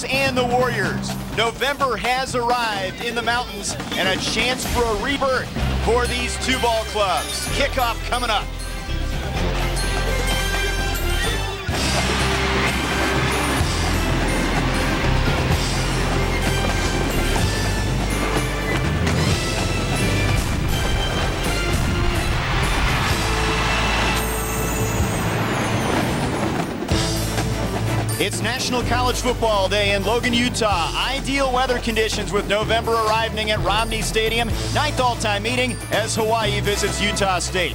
Warriors and the Warriors. November has arrived in the mountains and a chance for a rebirth for these two ball clubs. Kickoff coming up. It's National College Football Day in Logan, Utah. Ideal weather conditions with November arriving at Romney Stadium. 9th all-time meeting as Hawaii visits Utah State.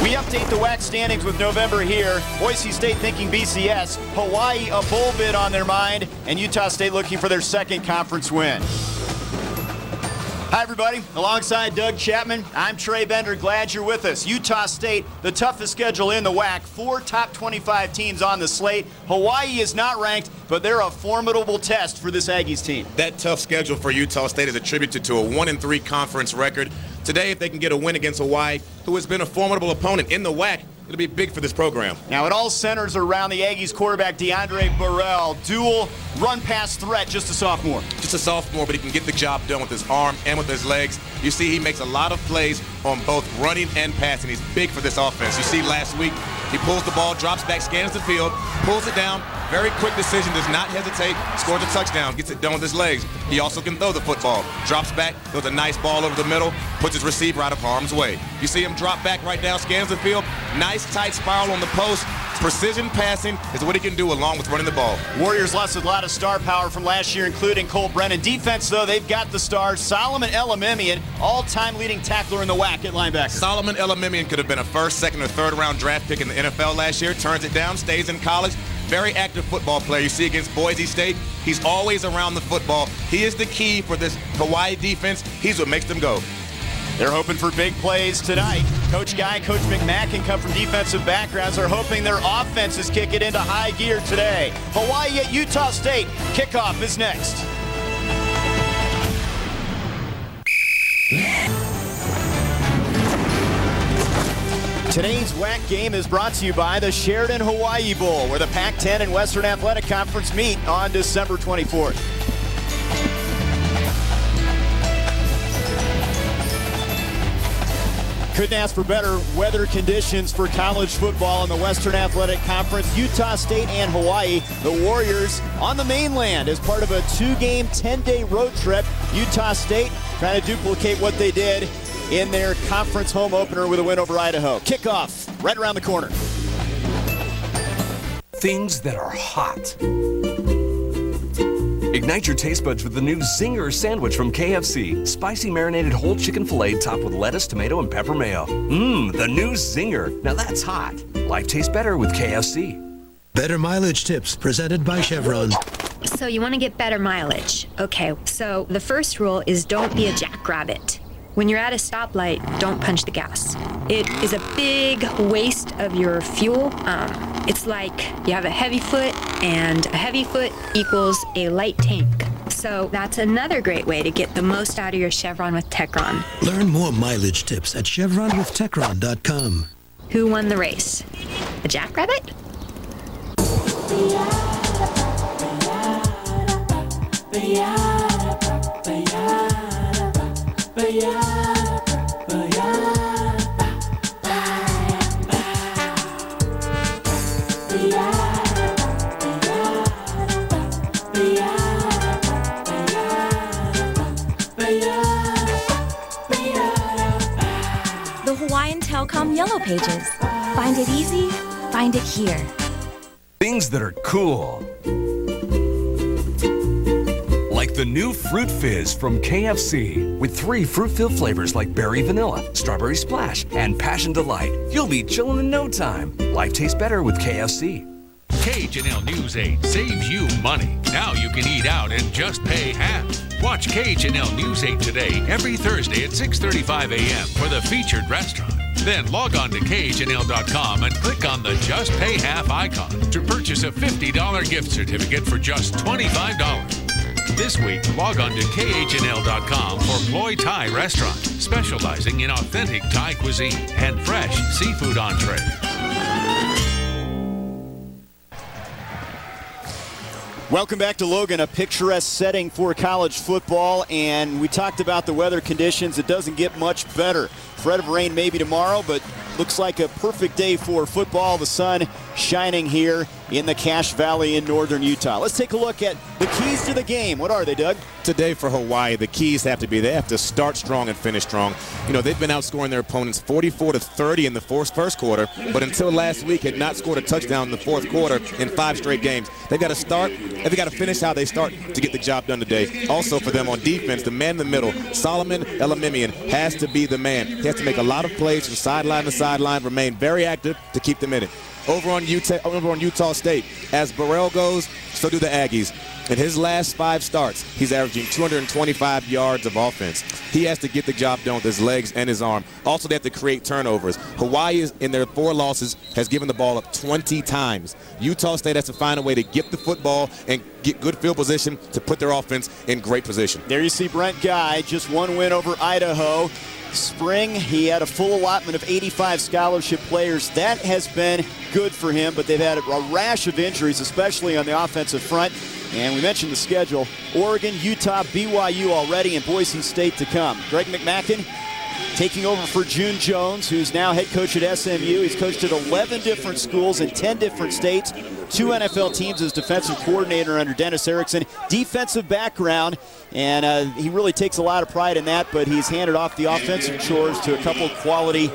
We update the WAC standings with November here. Boise State thinking BCS. Hawaii a bowl bid on their mind. And Utah State looking for their second conference win. Hi, everybody. Alongside Doug Chapman, I'm Trey Bender. Glad you're with us. Utah State, the toughest schedule in the WAC. 4 top 25 teams on the slate. Hawaii is not ranked, but they're a formidable test for this Aggies team. That tough schedule for Utah State is attributed to a 1-3 conference record. Today, if they can get a win against Hawaii, who has been a formidable opponent in the WAC, it'll be big for this program. Now, it all centers around the Aggies quarterback DeAndre Burrell. Dual run-pass threat, just a sophomore. Just a sophomore, but he can get the job done with his arm and with his legs. You see he makes a lot of plays on both running and passing. He's big for this offense. You see last week, he pulls the ball, drops back, scans the field, pulls it down. Very quick decision, does not hesitate, scores a touchdown, gets it done with his legs. He also can throw the football. Drops back, throws a nice ball over the middle, puts his receiver out of harm's way. You see him drop back right now, scans the field. Nice tight spiral on the post. Precision passing is what he can do along with running the ball. Warriors lost a lot of star power from last year, including Cole Brennan. Defense, though, they've got the stars. Solomon Elamimian, all-time leading tackler in the WAC at linebacker. Solomon Elamimian could have been a first, second, or third round draft pick in the NFL last year. Turns it down, stays in college. Very active football player. You see against Boise State, he's always around the football. He is the key for this Hawaii defense. He's what makes them go. They're hoping for big plays tonight. Coach Guy, Coach McMackin come from defensive backgrounds. They're hoping their offenses kick it into high gear today. Hawaii at Utah State. Kickoff is next. Today's WAC game is brought to you by the Sheridan Hawaii Bowl, where the Pac-10 and Western Athletic Conference meet on December 24th. Couldn't ask for better weather conditions for college football in the Western Athletic Conference. Utah State and Hawaii, the Warriors on the mainland as part of a 2-game, 10-day road trip. Utah State trying to duplicate what they did in their conference home opener with a win over Idaho. Kickoff right around the corner. Things that are hot. Ignite your taste buds with the new Zinger sandwich from KFC. Spicy marinated whole chicken filet topped with lettuce, tomato, and pepper mayo. The new Zinger. Now that's hot. Life tastes better with KFC. Better mileage tips presented by Chevron. So you want to get better mileage. Okay, so the first rule is don't be a jackrabbit. When you're at a stoplight, don't punch the gas. It is a big waste of your fuel. It's like you have a heavy foot, and a heavy foot equals a light tank. So that's another great way to get the most out of your Chevron with Techron. Learn more mileage tips at chevronwithtechron.com. Who won the race? A jackrabbit? The Hawaiian Telcom Yellow Pages. Find it easy, find it here. Things that are cool. Like the new Fruit Fizz from KFC with 3 fruit-filled flavors like berry vanilla, strawberry splash, and passion delight. You'll be chilling in no time. Life tastes better with KFC. KHNL News 8 saves you money. Now you can eat out and just pay half. Watch KHNL News 8 today every Thursday at 6:35 a.m. for the featured restaurant. Then log on to KHNL.com and click on the Just Pay Half icon to purchase a $50 gift certificate for just $25. This week, log on to KHNL.com for Ploy Thai Restaurant, specializing in authentic Thai cuisine and fresh seafood entree. Welcome back to Logan, a picturesque setting for college football, and we talked about the weather conditions. It doesn't get much better. Threat of rain maybe tomorrow, but looks like a perfect day for football. The sun shining here in the Cache Valley in northern Utah. Let's take a look at the keys to the game. What are they, Doug? Today for Hawaii, the keys have to be they have to start strong and finish strong. You know, they've been outscoring their opponents 44-30 in the first quarter, but until last week had not scored a touchdown in the fourth quarter in 5 straight games. They've got to start, and they've got to finish how they start to get the job done today. Also for them on defense, the man in the middle, Solomon Elamimian, has to be the man. He has to make a lot of plays from sideline to sideline, remain very active to keep them in it. Over on Utah State, as Burrell goes, so do the Aggies. In his last 5 starts, he's averaging 225 yards of offense. He has to get the job done with his legs and his arm. Also, they have to create turnovers. Hawaii, in their 4 losses, has given the ball up 20 times. Utah State has to find a way to get the football and get good field position to put their offense in great position. There you see Brent Guy, just 1 win over Idaho. Spring, he had a full allotment of 85 scholarship players. That has been good for him, but they've had a rash of injuries, especially on the offensive front. And we mentioned the schedule. Oregon, Utah, BYU already, and Boise State to come. Greg McMackin taking over for June Jones, who's now head coach at SMU. He's coached at 11 different schools in 10 different states. 2 NFL teams as defensive coordinator under Dennis Erickson. Defensive background, and he really takes a lot of pride in that, but he's handed off the offensive chores to a couple of quality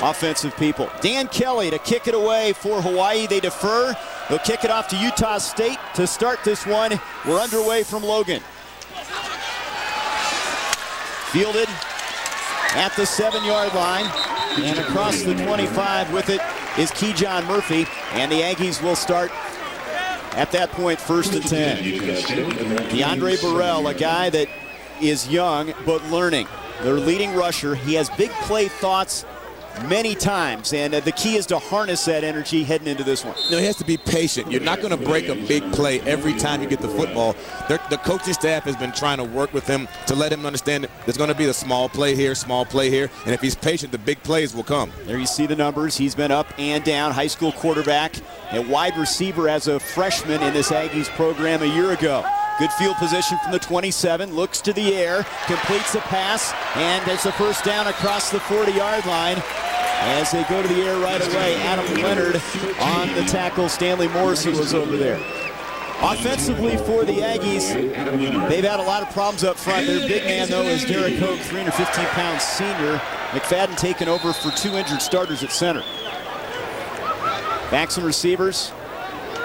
offensive people. Dan Kelly to kick it away for Hawaii. They defer. They'll kick it off to Utah State to start this one. We're underway from Logan. Fielded at the 7-yard line, and across the 25 with it is Keyjon Murphy, and the Aggies will start at that point 1st and 10. DeAndre Burrell, a guy that is young but learning. Their leading rusher. He has big play thoughts many times, and the key is to harness that energy heading into this one. No, he has to be patient. You're not going to break a big play every time you get the football. The coaching staff has been trying to work with him to let him understand that there's going to be a small play here, and if he's patient, the big plays will come. There you see the numbers. He's been up and down, high school quarterback and wide receiver as a freshman in this Aggies program a year ago. Good field position from the 27, looks to the air, completes the pass, and there's a first down across the 40-yard line. As they go to the air right away, Adam Leonard on the tackle. Stanley Morrison was over there. Offensively for the Aggies, they've had a lot of problems up front. Their big man, though, is Derek Hoke, 315-pound senior. McFadden taking over for 2 injured starters at center. Backs and receivers.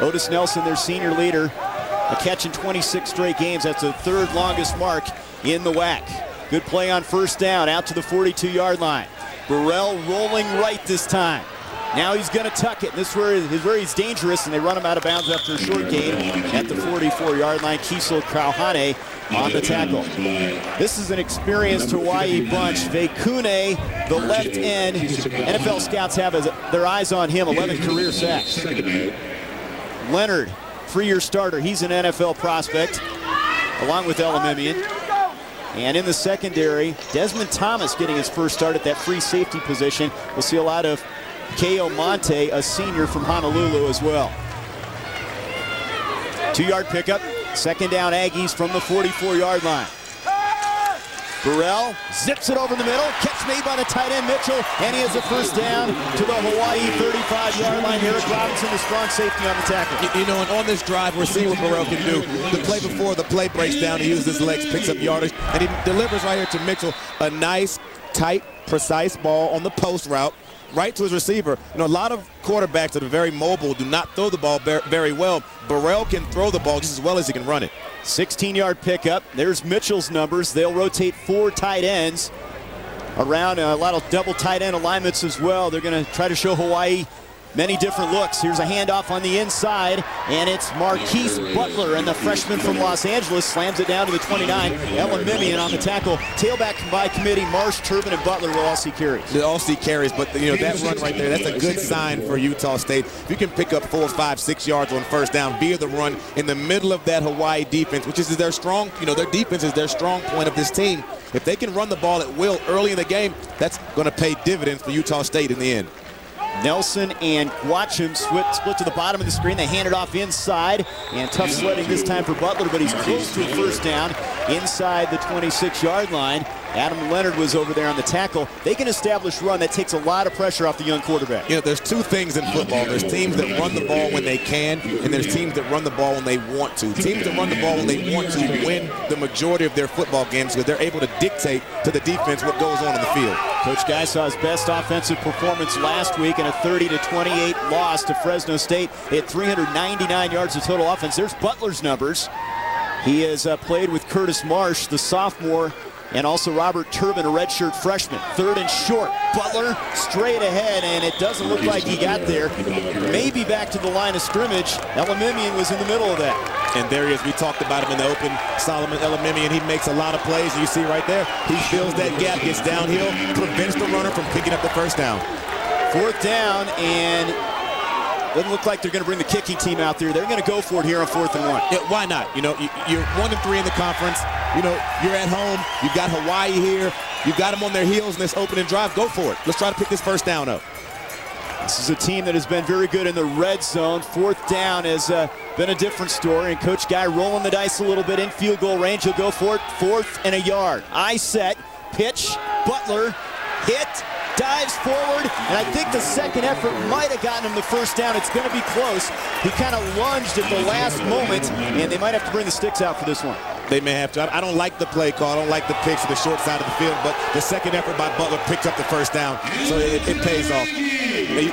Otis Nelson, their senior leader, a catch in 26 straight games. That's the 3rd longest mark in the WAC. Good play on first down, out to the 42-yard line. Burrell rolling right this time. Now he's going to tuck it. This is where he's dangerous, and they run him out of bounds after a short gain at the 44-yard line. Kiesel Krauhane on the tackle. This is an experienced Hawaii bunch. Vekune, the left end. NFL scouts have their eyes on him. 11 career sacks. Leonard, 3-year starter. He's an NFL prospect, along with Elamimian. And in the secondary, Desmond Thomas getting his first start at that free safety position. We'll see a lot of K.O. Monte, a senior from Honolulu as well. 2-yard pickup, 2nd down Aggies from the 44-yard line. Burrell zips it over the middle, catch made by the tight end Mitchell, and he has a first down to the Hawaii 35-yard line. Eric Robinson, the strong safety on the tackle. You know, and on this drive, we're seeing what Burrell can do. The play before, the play breaks down, he uses his legs, picks up yardage, and he delivers right here to Mitchell a nice, tight, precise ball on the post route, right to his receiver. You know, a lot of quarterbacks that are very mobile do not throw the ball very well. Burrell can throw the ball just as well as he can run it. 16-yard pickup. There's Mitchell's numbers. They'll rotate 4 tight ends around, a lot of double tight end alignments as well. They're going to try to show Hawaii many different looks. Here's a handoff on the inside, and it's Marquise Butler, and the freshman from Los Angeles slams it down to the 29. Elamimian on the tackle. Tailback by committee, Marsh, Turbin, and Butler will all see carries. They all see carries, but you know that run right there, that's a good sign for Utah State. If you can pick up 4, 5, 6 yards on first down via the run in the middle of that Hawaii defense, which is their strong, their defense is their strong point of this team. If they can run the ball at will early in the game, that's going to pay dividends for Utah State in the end. Nelson and Guachum split to the bottom of the screen. They hand it off inside, and tough sledding this time for Butler, but he's close to a first down inside the 26-yard line. Adam Leonard was over there on the tackle. They can establish run. That takes a lot of pressure off the young quarterback. You know, there's two things in football. There's teams that run the ball when they can, and there's teams that run the ball when they want to. Teams that run the ball when they want to win the majority of their football games because they're able to dictate to the defense what goes on in the field. Coach Guy saw his best offensive performance last week in a 30-28 loss to Fresno State. They had 399 yards of total offense. There's Butler's numbers. He has played with Curtis Marsh, the sophomore, and also Robert Turbin, a redshirt freshman. 3rd and short. Butler straight ahead, and it doesn't look like he got there. Maybe back to the line of scrimmage. Elimimian was in the middle of that. And there he is. We talked about him in the open. Solomon Elimimian, he makes a lot of plays. You see right there, he fills that gap, gets downhill, prevents the runner from picking up the first down. 4th down, and doesn't look like they're going to bring the kicking team out there. They're going to go for it here on 4th and 1. Yeah, why not? You know, you're 1-3 in the conference. You know, you're at home. You've got Hawaii here. You've got them on their heels in this opening drive. Go for it. Let's try to pick this first down up. This is a team that has been very good in the red zone. 4th down has been a different story, and Coach Guy rolling the dice a little bit in field goal range. He'll go for it. 4th and a yard. Eye set, pitch, Butler, hit, dives forward, and I think the second effort might have gotten him the first down. It's going to be close. He kind of lunged at the last moment, and they might have to bring the sticks out for this one. They may have to. I don't like the play call. I don't like the picks to the short side of the field, but the second effort by Butler picked up the first down, so it pays off.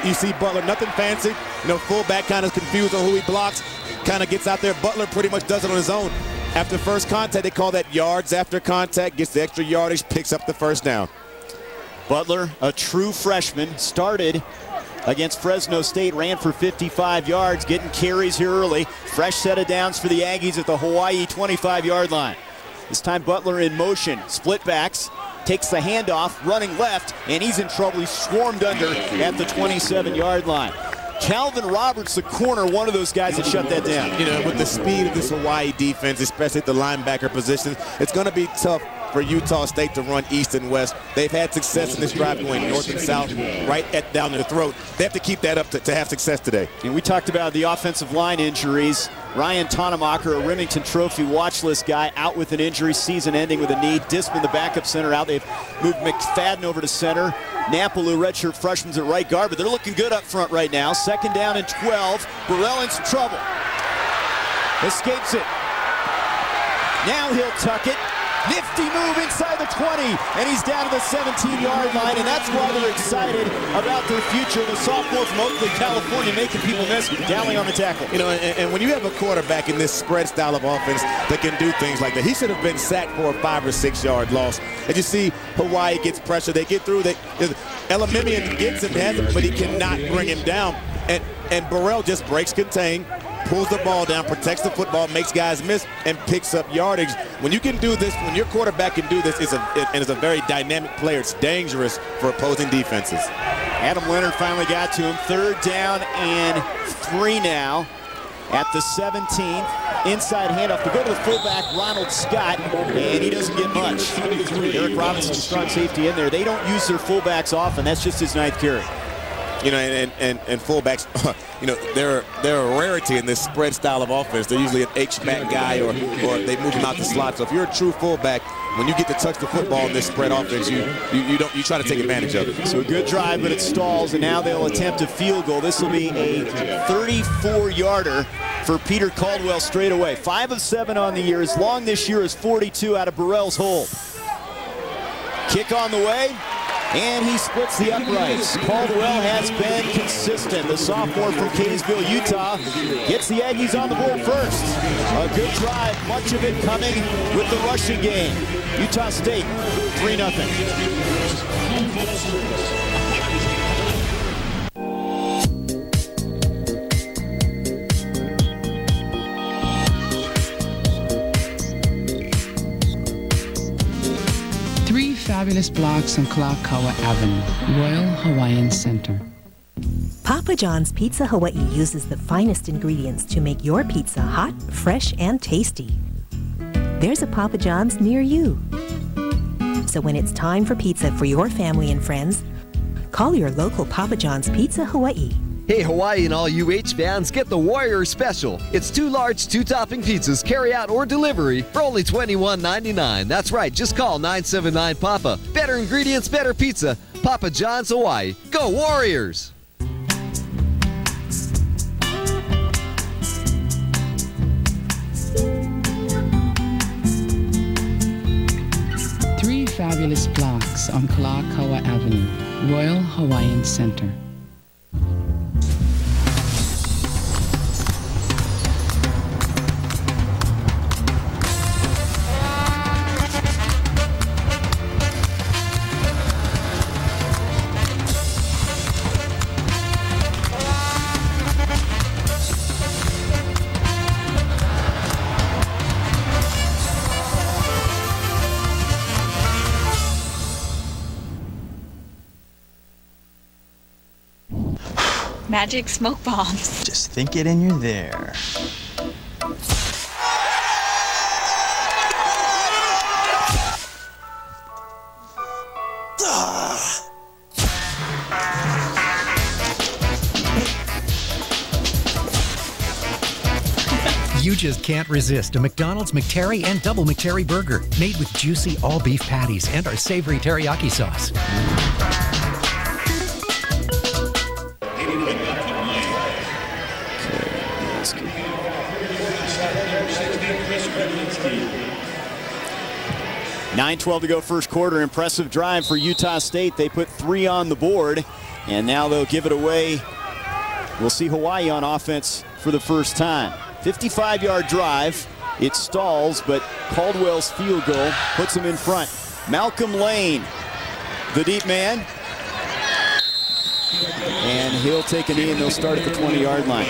You see Butler, nothing fancy. You know, fullback kind of confused on who he blocks, kind of gets out there. Butler pretty much does it on his own. After first contact, they call that yards after contact, gets the extra yardage, picks up the first down. Butler, a true freshman, started against Fresno State, ran for 55 yards, getting carries here early. Fresh set of downs for the Aggies at the Hawaii 25-yard line. This time Butler in motion, split backs, takes the handoff, running left, and he's in trouble. He's swarmed under at the 27-yard line. Calvin Roberts, the corner, one of those guys that shut that down. You know, with the speed of this Hawaii defense, especially at the linebacker position, it's going to be tough for Utah State to run east and west. They've had success in this drive going north and south, right down their throat. They have to keep that up to have success today. And we talked about the offensive line injuries. Ryan Tonemacher, a Remington Trophy watch list guy, out with an injury, season ending with a knee. Disman, the backup center, out. They've moved McFadden over to center. Napalu, redshirt freshman's at right guard, but they're looking good up front right now. 2nd down and 12. Burrell in some trouble. Escapes it. Now he'll tuck it. Nifty move inside the 20, and he's down to the 17-yard line, and that's why they're excited about their future. The sophomore from Oakland, California, making people miss, downing on the tackle. You know, and when you have a quarterback in this spread style of offense that can do things like that, he should have been sacked for a 5 or 6 yard loss. And you see Hawaii gets pressure. They get through. Elimimian gets him, but he cannot bring him down. And Burrell just breaks contain, pulls the ball down, protects the football, makes guys miss, and picks up yardage. When you can do this, when your quarterback can do this, and is a very dynamic player, it's dangerous for opposing defenses. Adam Leonard finally got to him. 3rd down and 3 now at the 17th. Inside handoff to go to the fullback, Ronald Scott, and he doesn't get much. Eric Robinson, strong safety in there. They don't use their fullbacks often. That's just his 9th carry. You know, and fullbacks, you know, they're a rarity in this spread style of offense. They're usually an H-back guy, or they move him out the slot. So if you're a true fullback, when you get to touch the football in this spread offense, you try to take advantage of it. So a good drive, but it stalls, and now they'll attempt a field goal. This will be a 34-yarder for Peter Caldwell straight away. 5 of 7 on the year. As long this year as 42 out of Burrell's hold. Kick on the way. And he splits the uprights. Caldwell has been consistent. The sophomore from Kaysville, Utah, gets the Aggies on the board first. A good drive, much of it coming with the rushing game. Utah State, 3-0. Fabulous blocks on Kalakaua Avenue, Royal Hawaiian Center. Papa John's Pizza Hawaii uses the finest ingredients to make your pizza hot, fresh, and tasty. There's a Papa John's near you. So when it's time for pizza for your family and friends, Call your local Papa John's Pizza Hawaii. Hey Hawaii and all UH fans, get the Warrior Special. It's 2 large, 2-topping pizzas, carry out or delivery for only $21.99. That's right, just call 979-PAPA. Better ingredients, better pizza. Papa John's Hawaii. Go Warriors! Three fabulous blocks on Kalakaua Avenue, Royal Hawaiian Center. Magic smoke bombs. Just think it and you're there. You just can't resist a McDonald's McTerry and Double McTerry burger made with juicy all-beef patties and our savory teriyaki sauce. $9:12 to go first quarter. Impressive drive for Utah State. They put 3 on the board, and now they'll give it away. We'll see Hawaii on offense for the first time. 55-yard drive. It stalls, but Caldwell's field goal puts them in front. Malcolm Lane, the deep man. And he'll take a knee, and they'll start at the 20-yard line.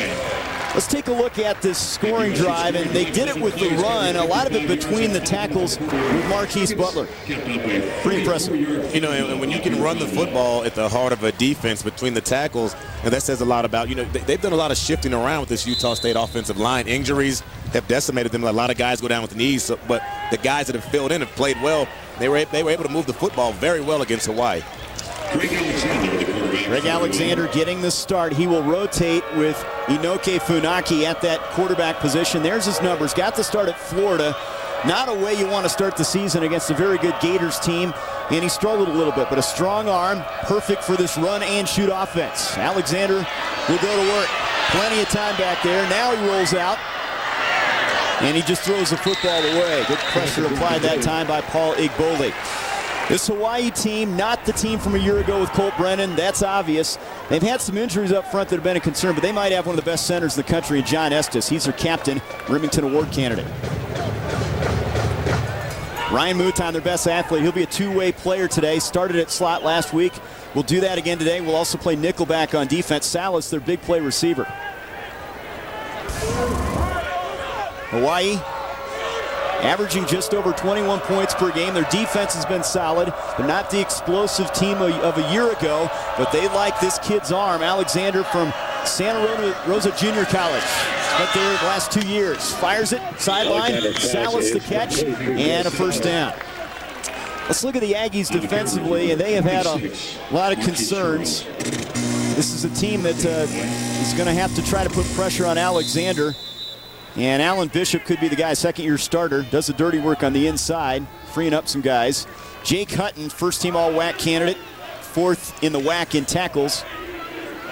Let's take a look at this scoring drive, and they did it with the run, a lot of it between the tackles with Marquise Butler. Pretty impressive. You know, and when you can run the football at the heart of a defense between the tackles, and that says a lot about, you know, they've done a lot of shifting around with this Utah State offensive line. Injuries have decimated them. A lot of guys go down with knees, but the guys that have filled in have played well. They were able to move the football very well against Hawaii. Greg Alexander getting the start. He will rotate with Inoke Funaki at that quarterback position. There's his numbers. Got the start at Florida. Not a way you want to start the season against a very good Gators team. And he struggled a little bit, but a strong arm, perfect for this run and shoot offense. Alexander will go to work. Plenty of time back there. Now he rolls out. And he just throws the football away. Good pressure applied that time by Paul Igbole. This Hawaii team, not the team from a year ago with Colt Brennan. That's obvious. They've had some injuries up front that have been a concern, but they might have one of the best centers in the country in John Estes. He's their captain, Remington Award candidate. Ryan Mouton, their best athlete. He'll be a two-way player today. Started at slot last week. We'll do that again today. We'll also play nickelback on defense. Salas, their big play receiver. Hawaii averaging just over 21 points per game. Their defense has been solid. They're not the explosive team of a year ago, but they like this kid's arm. Alexander from Santa Rosa Junior College. Spent there the last 2 years. Fires it, sideline, Salas the catch, and a first down. Let's look at the Aggies defensively, and they have had a lot of concerns. This is a team that is going to have to try to put pressure on Alexander. And Alan Bishop could be the guy, second-year starter, does the dirty work on the inside, freeing up some guys. Jake Hutton, first-team all-WAC candidate, fourth in the WAC in tackles.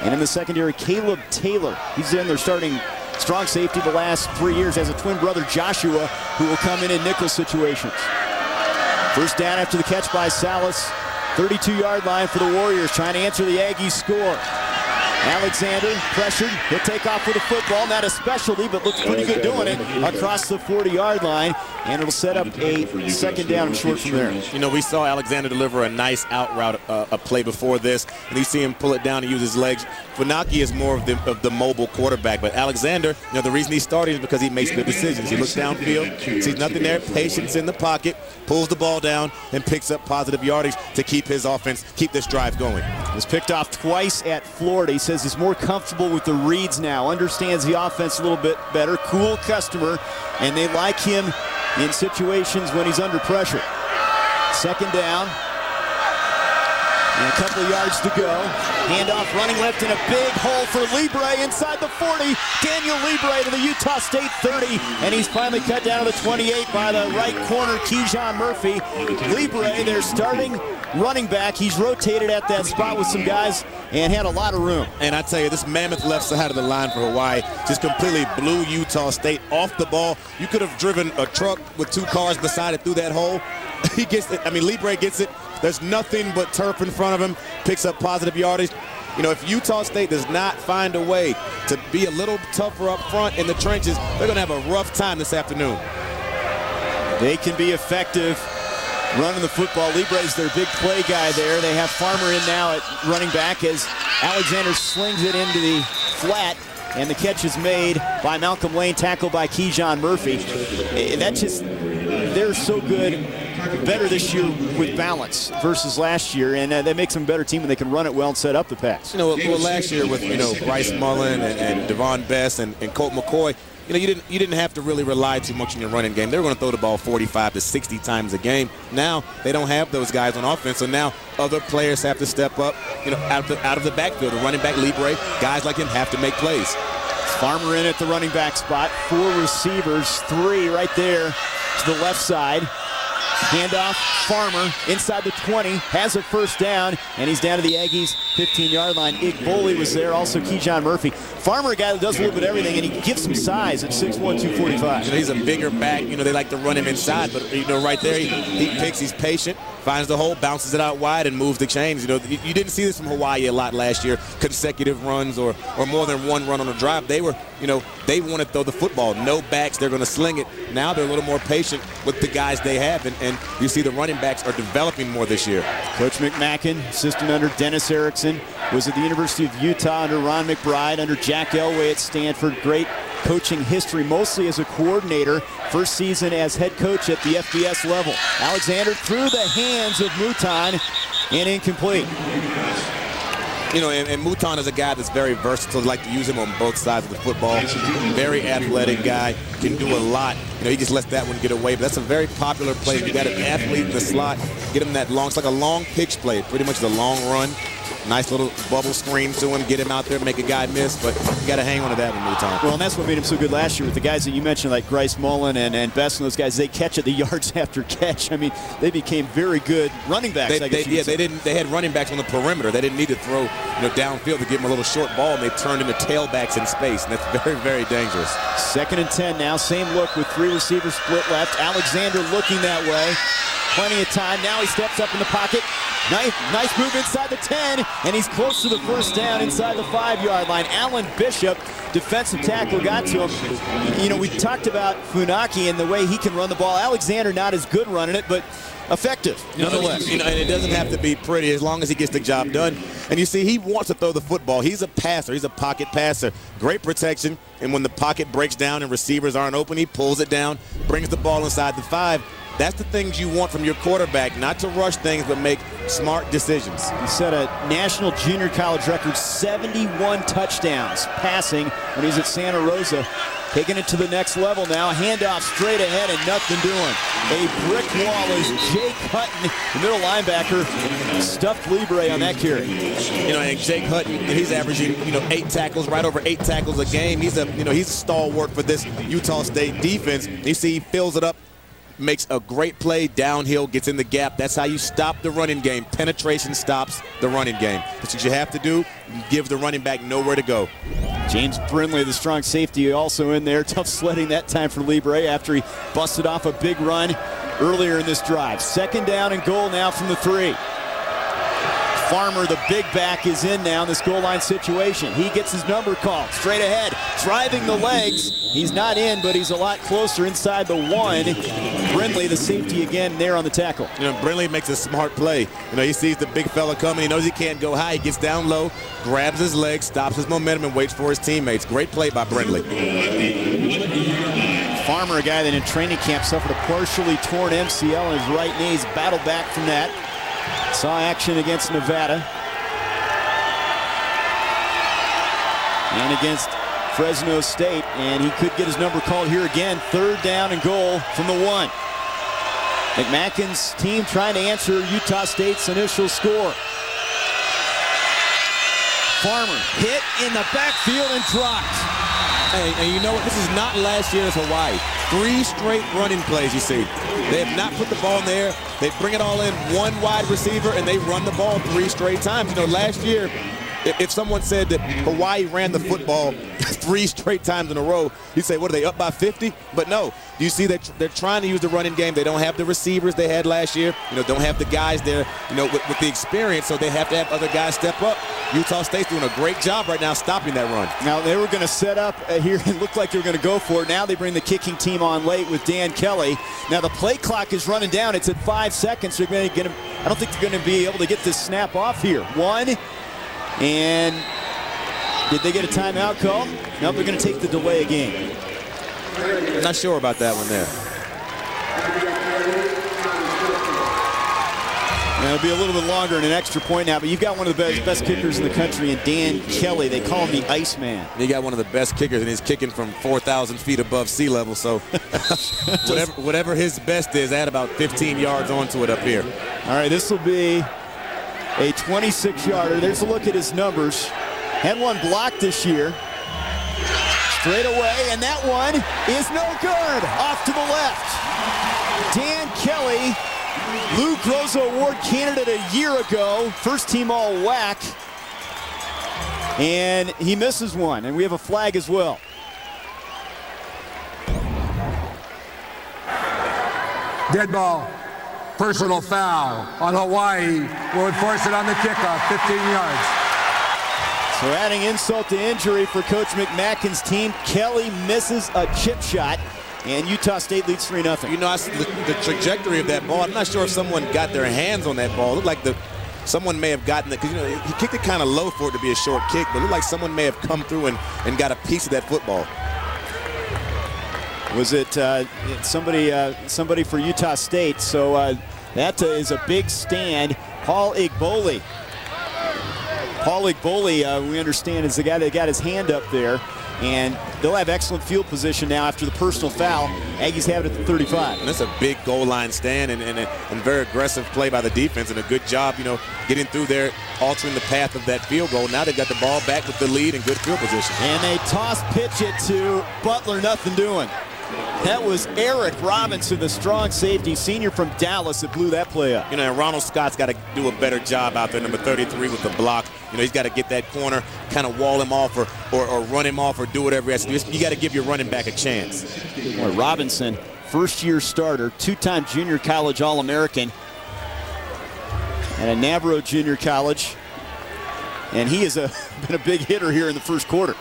And in the secondary, Caleb Taylor. He's in there starting strong safety the last 3 years, has a twin brother, Joshua, who will come in nickel situations. First down after the catch by Salas. 32-yard line for the Warriors, trying to answer the Aggies score. Alexander pressured. He'll take off with a football. Not a specialty, but looks pretty good doing it across the 40-yard line. And it'll set up a second down and short from there. You know, we saw Alexander deliver a nice out route, a play before this, and you see him pull it down and use his legs. Funaki is more of the mobile quarterback, but Alexander, you know, the reason he's starting is because he makes good decisions. He looks downfield, sees nothing there, patience in the pocket, pulls the ball down, and picks up positive yardage to keep his offense, keep this drive going. Was picked off twice at Florida. He says he's more comfortable with the reads now, understands the offense a little bit better, cool customer, and they like him in situations when he's under pressure. Second down. And a couple of yards to go. Handoff, running left, and a big hole for Libre inside the 40. Daniel Libre to the Utah State 30, and he's finally cut down to the 28 by the right corner, Keyshawn Murphy. Libre, their starting running back. He's rotated at that spot with some guys and had a lot of room. And I tell you, this mammoth left side of the line for Hawaii just completely blew Utah State off the ball. You could have driven a truck with 2 cars beside it through that hole. He gets it. I mean, Libre gets it. There's nothing but turf in front of him. Picks up positive yardage. You know, if Utah State does not find a way to be a little tougher up front in the trenches, they're going to have a rough time this afternoon. They can be effective running the football. Libre's their big play guy there. They have Farmer in now at running back as Alexander slings it into the flat, and the catch is made by Malcolm Lane, tackled by Keyshawn Murphy. They're so good, better this year with balance versus last year, and that makes them a better team when they can run it well and set up the pass. You know, well, last year with, Bryce Mullen and Devon Best and Colt McCoy, you didn't have to really rely too much on your running game. They were going to throw the ball 45 to 60 times a game. Now they don't have those guys on offense, so now other players have to step up, out of the backfield. The running back Libre, guys like him have to make plays. Farmer in at the running back spot. 4 receivers, 3 right there to the left side. Handoff, Farmer inside the 20, has a first down, and he's down to the Aggies' 15-yard line. Igboli was there, also Keyshawn Murphy. Farmer, a guy that does a little bit of everything, and he gives some size at 6'1", 245. He's a bigger back. They like to run him inside, but right there, he picks, he's patient, finds the hole, bounces it out wide, and moves the chains. You didn't see this from Hawaii a lot last year, consecutive runs or more than one run on a drive. They were, they want to throw the football. No backs, they're going to sling it. Now they're a little more patient with the guys they have, and you see the running backs are developing more this year. Coach McMacken, assistant under Dennis Erickson, was at the University of Utah under Ron McBride, under Jack Elway at Stanford. Great coaching history, mostly as a coordinator. First season as head coach at the FBS level. Alexander through the hands of Mouton and incomplete. And Mouton is a guy that's very versatile. Like to use him on both sides of the football. Very athletic guy, can do a lot. He just lets that one get away. But that's a very popular play. You got an athlete in the slot, get him that long. It's like a long pitch play, pretty much the long run. Nice little bubble screen to him, get him out there, make a guy miss, but you got to hang on to that one, Mouton. Well, and that's what made him so good last year with the guys that you mentioned, like Bryce Mullen and Best, and those guys. They catch it the yards after catch. I mean, they became very good running backs. They had running backs on the perimeter. They didn't need to throw, downfield to give them a little short ball, and they turned into tailbacks in space, and that's very, very dangerous. 2nd and 10 now. Same look with 3 receivers split left. Alexander looking that way. Plenty of time. Now he steps up in the pocket. Nice move inside the 10, and he's close to the first down inside the 5-yard line. Alan Bishop, defensive tackle, got to him. We talked about Funaki and the way he can run the ball. Alexander not as good running it, but effective nonetheless. And it doesn't have to be pretty as long as he gets the job done. And you see, he wants to throw the football. He's a passer. He's a pocket passer. Great protection. And when the pocket breaks down and receivers aren't open, he pulls it down, brings the ball inside the 5. That's the things you want from your quarterback, not to rush things, but make smart decisions. He set a national junior college record, 71 touchdowns passing when he's at Santa Rosa. Taking it to the next level now. A handoff straight ahead and nothing doing. A brick wall as Jake Hutton, the middle linebacker, stuffed Libre on that carry. And Jake Hutton, he's averaging, 8 tackles, right over 8 tackles a game. He's a stalwart for this Utah State defense. You see, he fills it up, makes a great play downhill, gets in the gap. That's how you stop the running game. Penetration stops the running game. That's what you have to do. You give the running back nowhere to go. James Brindley, the strong safety, also in there. Tough sledding that time for Libre after he busted off a big run earlier in this drive. 2nd down and goal now from the 3. Farmer, the big back, is in now in this goal line situation. He gets his number called. Straight ahead, driving the legs. He's not in, but he's a lot closer inside the 1. Brindley, the safety, again there on the tackle. Brindley makes a smart play. He sees the big fella coming. He knows he can't go high. He gets down low, grabs his leg, stops his momentum, and waits for his teammates. Great play by Brindley. Farmer, a guy that in training camp suffered a partially torn MCL in his right knee. He's battled back from that. Saw action against Nevada and against Fresno State, and he could get his number called here again. 3rd down and goal from the 1. McMackin's team trying to answer Utah State's initial score. Farmer hit in the backfield and dropped. And you know what? This is not last year's Hawaii. 3 straight running plays, you see. They have not put the ball in the air. They bring it all in, 1 wide receiver, and they run the ball 3 straight times. You know, last year, if someone said that Hawaii ran the football 3 straight times in a row, you'd say, what, are they up by 50? But no, you see that they're trying to use the running game. They don't have the receivers they had last year. You know, don't have the guys there, you know, with the experience, so they have to have other guys step up. Utah State's doing a great job right now stopping that run. Now, they were going to set up here. It looked like they were going to go for it. Now they bring the kicking team on late with Dan Kelly. Now the play clock is running down. It's at 5 seconds. They're going to get him. I don't think they're going to be able to get this snap off here. 1. And did they get a timeout call? No, they're going to take the delay of game. I'm not sure about that one there. Now, it'll be a little bit longer and an extra point now, but you've got one of the best kickers in the country in Dan Kelly. They call him the Iceman. You got one of the best kickers, and he's kicking from 4,000 feet above sea level, so whatever his best is, add about 15 yards onto it up here. All right, this will be a 26-yarder. There's a look at his numbers. Had one blocked this year. Straight away, and that one is no good. Off to the left. Dan Kelly, Lou Grozo Award candidate a year ago. First team all-WAC. And he misses one, and we have a flag as well. Dead ball. Personal foul on Hawaii. Will enforce it on the kickoff, 15 yards. So adding insult to injury for Coach McMackin's team, Kelly misses a chip shot, and Utah State leads 3-0. You know, the trajectory of that ball, I'm not sure if someone got their hands on that ball. It looked like someone may have gotten it, because, you know, he kicked it kind of low for it to be a short kick, but it looked like someone may have come through and got a piece of that football. Was it somebody for Utah State? So that is a big stand. Paul Igboli. Paul Igboli, we understand, is the guy that got his hand up there. And they'll have excellent field position now after the personal foul. Aggies have it at the 35. And that's a big goal line stand and very aggressive play by the defense, and a good job, you know, getting through there, altering the path of that field goal. Now they've got the ball back with the lead and good field position. And they toss pitch it to Butler, nothing doing. That was Eric Robinson, the strong safety, senior from Dallas, that blew that play up. You know, and Ronald Scott's got to do a better job out there, number 33 with the block. You know, he's got to get that corner, kind of wall him off or run him off or do whatever he has to do. You got to give your running back a chance. Boy, Robinson, first-year starter, 2-time junior college All-American at a Navarro Junior College. And he has been a big hitter here in the first quarter.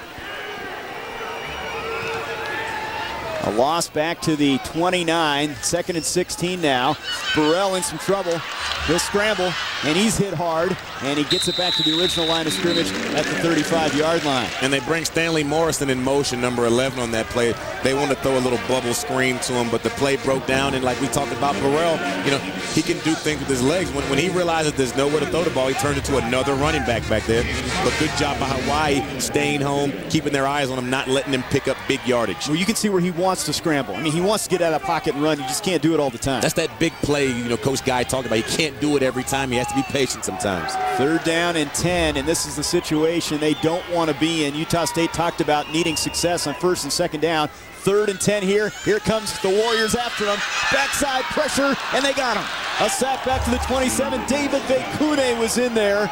A loss back to the 29, 2nd and 16 now. Burrell in some trouble. He'll scramble, and he's hit hard, and he gets it back to the original line of scrimmage at the 35-yard line. And they bring Stanley Morrison in motion, number 11 on that play. They want to throw a little bubble screen to him, but the play broke down, and like we talked about Burrell, you know, he can do things with his legs. When he realizes there's nowhere to throw the ball, he turns it to another running back there. But good job by Hawaii staying home, keeping their eyes on him, not letting him pick up big yardage. Well, you can see where he wants to scramble. I mean, he wants to get out of the pocket and run. He just can't do it all the time. That's that big play, you know, Coach Guy talked about. He can't do it every time. He has to be patient sometimes. 3rd down and 10, and this is the situation they don't want to be in. Utah State talked about needing success on 1st and 2nd down. 3rd and 10 here. Here comes the Warriors after him. Backside pressure, and they got him. A sack back to the 27. David Vekune was in there,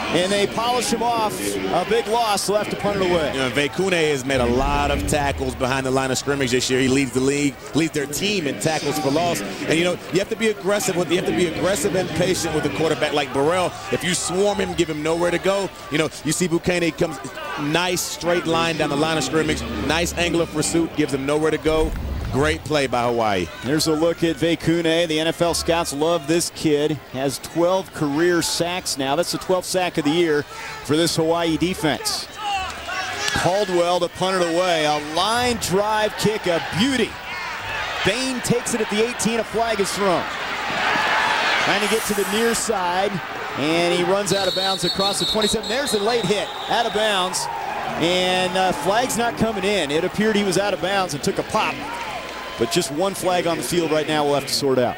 and they polish him off. A big loss. They'll have to punt it away. You know, Vekune has made a lot of tackles behind the line of scrimmage this year. He leads the league, leads their team in tackles for loss. And, you know, you have to be aggressive and patient with a quarterback like Burrell. If you swarm him, give him nowhere to go. You know, you see Vekune comes nice straight line down the line of scrimmage. Nice angle of pursuit, gives him nowhere to go. Great play by Hawaii. There's a look at Vekune. The NFL scouts love this kid. Has 12 career sacks now. That's the 12th sack of the year for this Hawaii defense. Caldwell to punt it away. A line drive kick, a beauty. Bain takes it at the 18. A flag is thrown. Trying to get to the near side, and he runs out of bounds across the 27. There's a late hit, out of bounds, and flag's not coming in. It appeared he was out of bounds and took a pop. But just one flag on the field right now we'll have to sort out.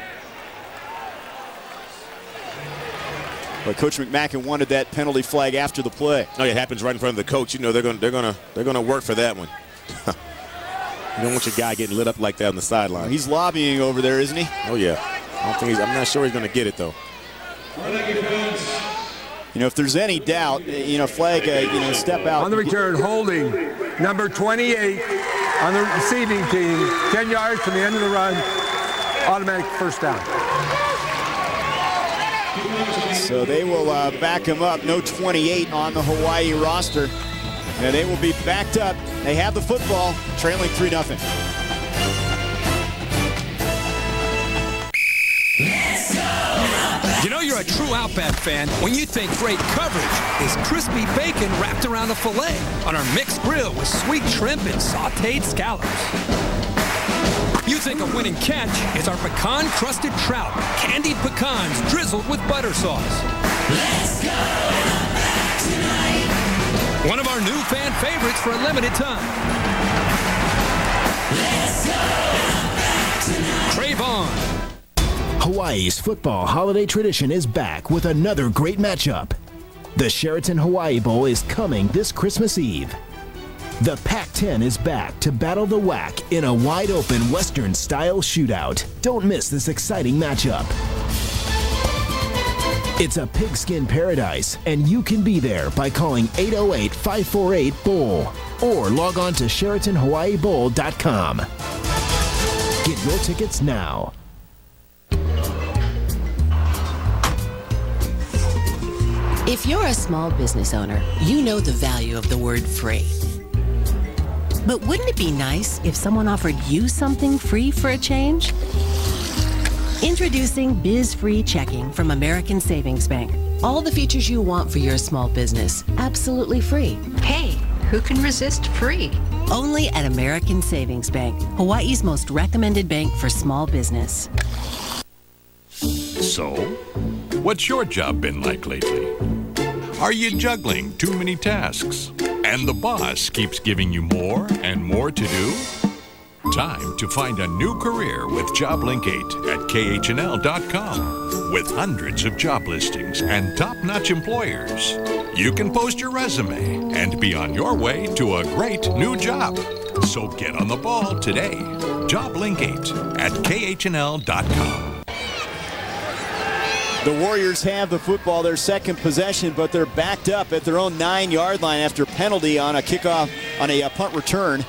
But Coach McMacken wanted that penalty flag after the play. Oh, yeah, it happens right in front of the coach. You know they're gonna work for that one. You don't want your guy getting lit up like that on the sideline. He's lobbying over there, isn't he? Oh yeah. I'm not sure he's gonna get it though. You know, if there's any doubt, flag, step out. On the return, holding number 28 on the receiving team, 10 yards from the end of the run, automatic first down. So they will back him up. No 28 on the Hawaii roster. And they will be backed up. They have the football, trailing 3-0. You know you're a true Outback fan when you think great coverage is crispy bacon wrapped around a filet on our mixed grill with sweet shrimp and sautéed scallops. You think a winning catch is our pecan-crusted trout, candied pecans drizzled with butter sauce. Let's go Outback tonight. One of our new fan favorites for a limited time. Let's go Outback tonight. Crave on. Hawaii's football holiday tradition is back with another great matchup. The Sheraton Hawaii Bowl is coming this Christmas Eve. The Pac-10 is back to battle the WAC in a wide-open Western-style shootout. Don't miss this exciting matchup. It's a pigskin paradise, and you can be there by calling 808-548-BOWL or log on to SheratonHawaiiBowl.com. Get your tickets now. If you're a small business owner, you know the value of the word free. But wouldn't it be nice if someone offered you something free for a change? Introducing Biz Free Checking from American Savings Bank. All the features you want for your small business, absolutely free. Hey, who can resist free? Only at American Savings Bank, Hawaii's most recommended bank for small business. So, what's your job been like lately? Are you juggling too many tasks? And the boss keeps giving you more and more to do? Time to find a new career with JobLink 8 at KHNL.com. With hundreds of job listings and top-notch employers, you can post your resume and be on your way to a great new job. So get on the ball today. JobLink 8 at KHNL.com. The Warriors have the football, their second possession, but they're backed up at their own 9-yard line after penalty on a kickoff, on a punt return.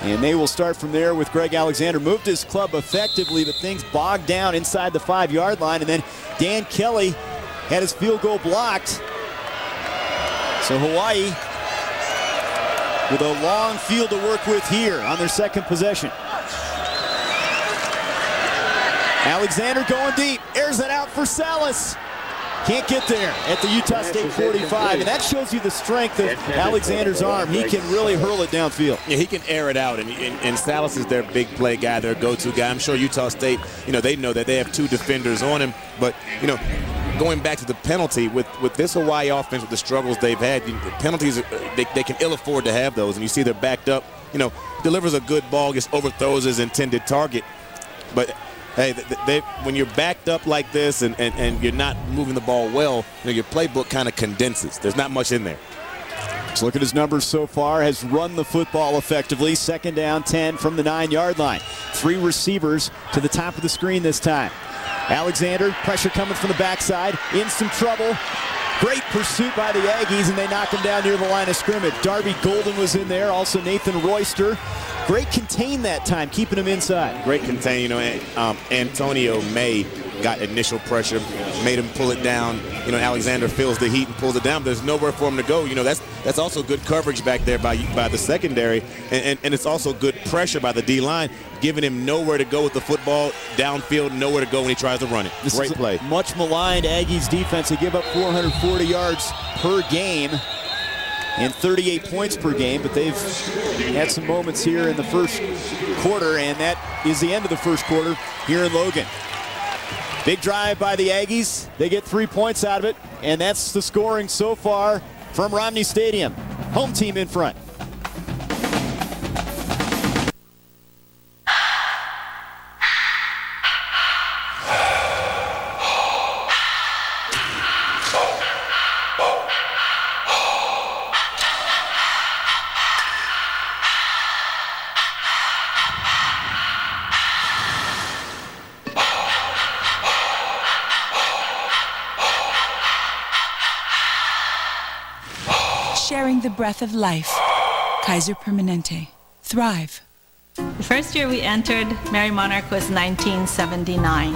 And they will start from there with Greg Alexander. Moved his club effectively, but things bogged down inside the 5-yard line. And then Dan Kelly had his field goal blocked. So Hawaii with a long field to work with here on their second possession. Alexander going deep, airs it out for Salas. Can't get there at the Utah State 45, and that shows you the strength of Alexander's arm. He can really hurl it downfield. Yeah, he can air it out, and Salas is their big play guy, their go-to guy. I'm sure Utah State, they know that they have two defenders on him, but, going back to the penalty, with this Hawaii offense, with the struggles they've had, penalties, they can ill afford to have those, and you see they're backed up, delivers a good ball, just overthrows his intended target, but hey, when you're backed up like this and you're not moving the ball well, your playbook kind of condenses. There's not much in there. Let's look at his numbers so far. Has run the football effectively. Second down, 10 from the 9-yard line. 3 receivers to the top of the screen this time. Alexander, pressure coming from the backside. In some trouble. Great pursuit by the Aggies, and they knock him down near the line of scrimmage. Darby Golden was in there. Also Nathan Royster. Great contain that time, keeping him inside. Great contain. Antonio May got initial pressure, made him pull it down. Alexander feels the heat and pulls it down. There's nowhere for him to go. That's also good coverage back there by the secondary, and it's also good pressure by the D-line, giving him nowhere to go with the football downfield, nowhere to go when he tries to run it. Great play. Much maligned Aggies defense. They give up 440 yards per game and 38 points per game, but they've had some moments here in the first quarter, and that is the end of the first quarter here in Logan. Big drive by the Aggies. They get 3 points out of it, and that's the scoring so far from Romney Stadium. Home team in front. Nurturing the breath of life. Kaiser Permanente. Thrive. The first year we entered Mary Monarch was 1979.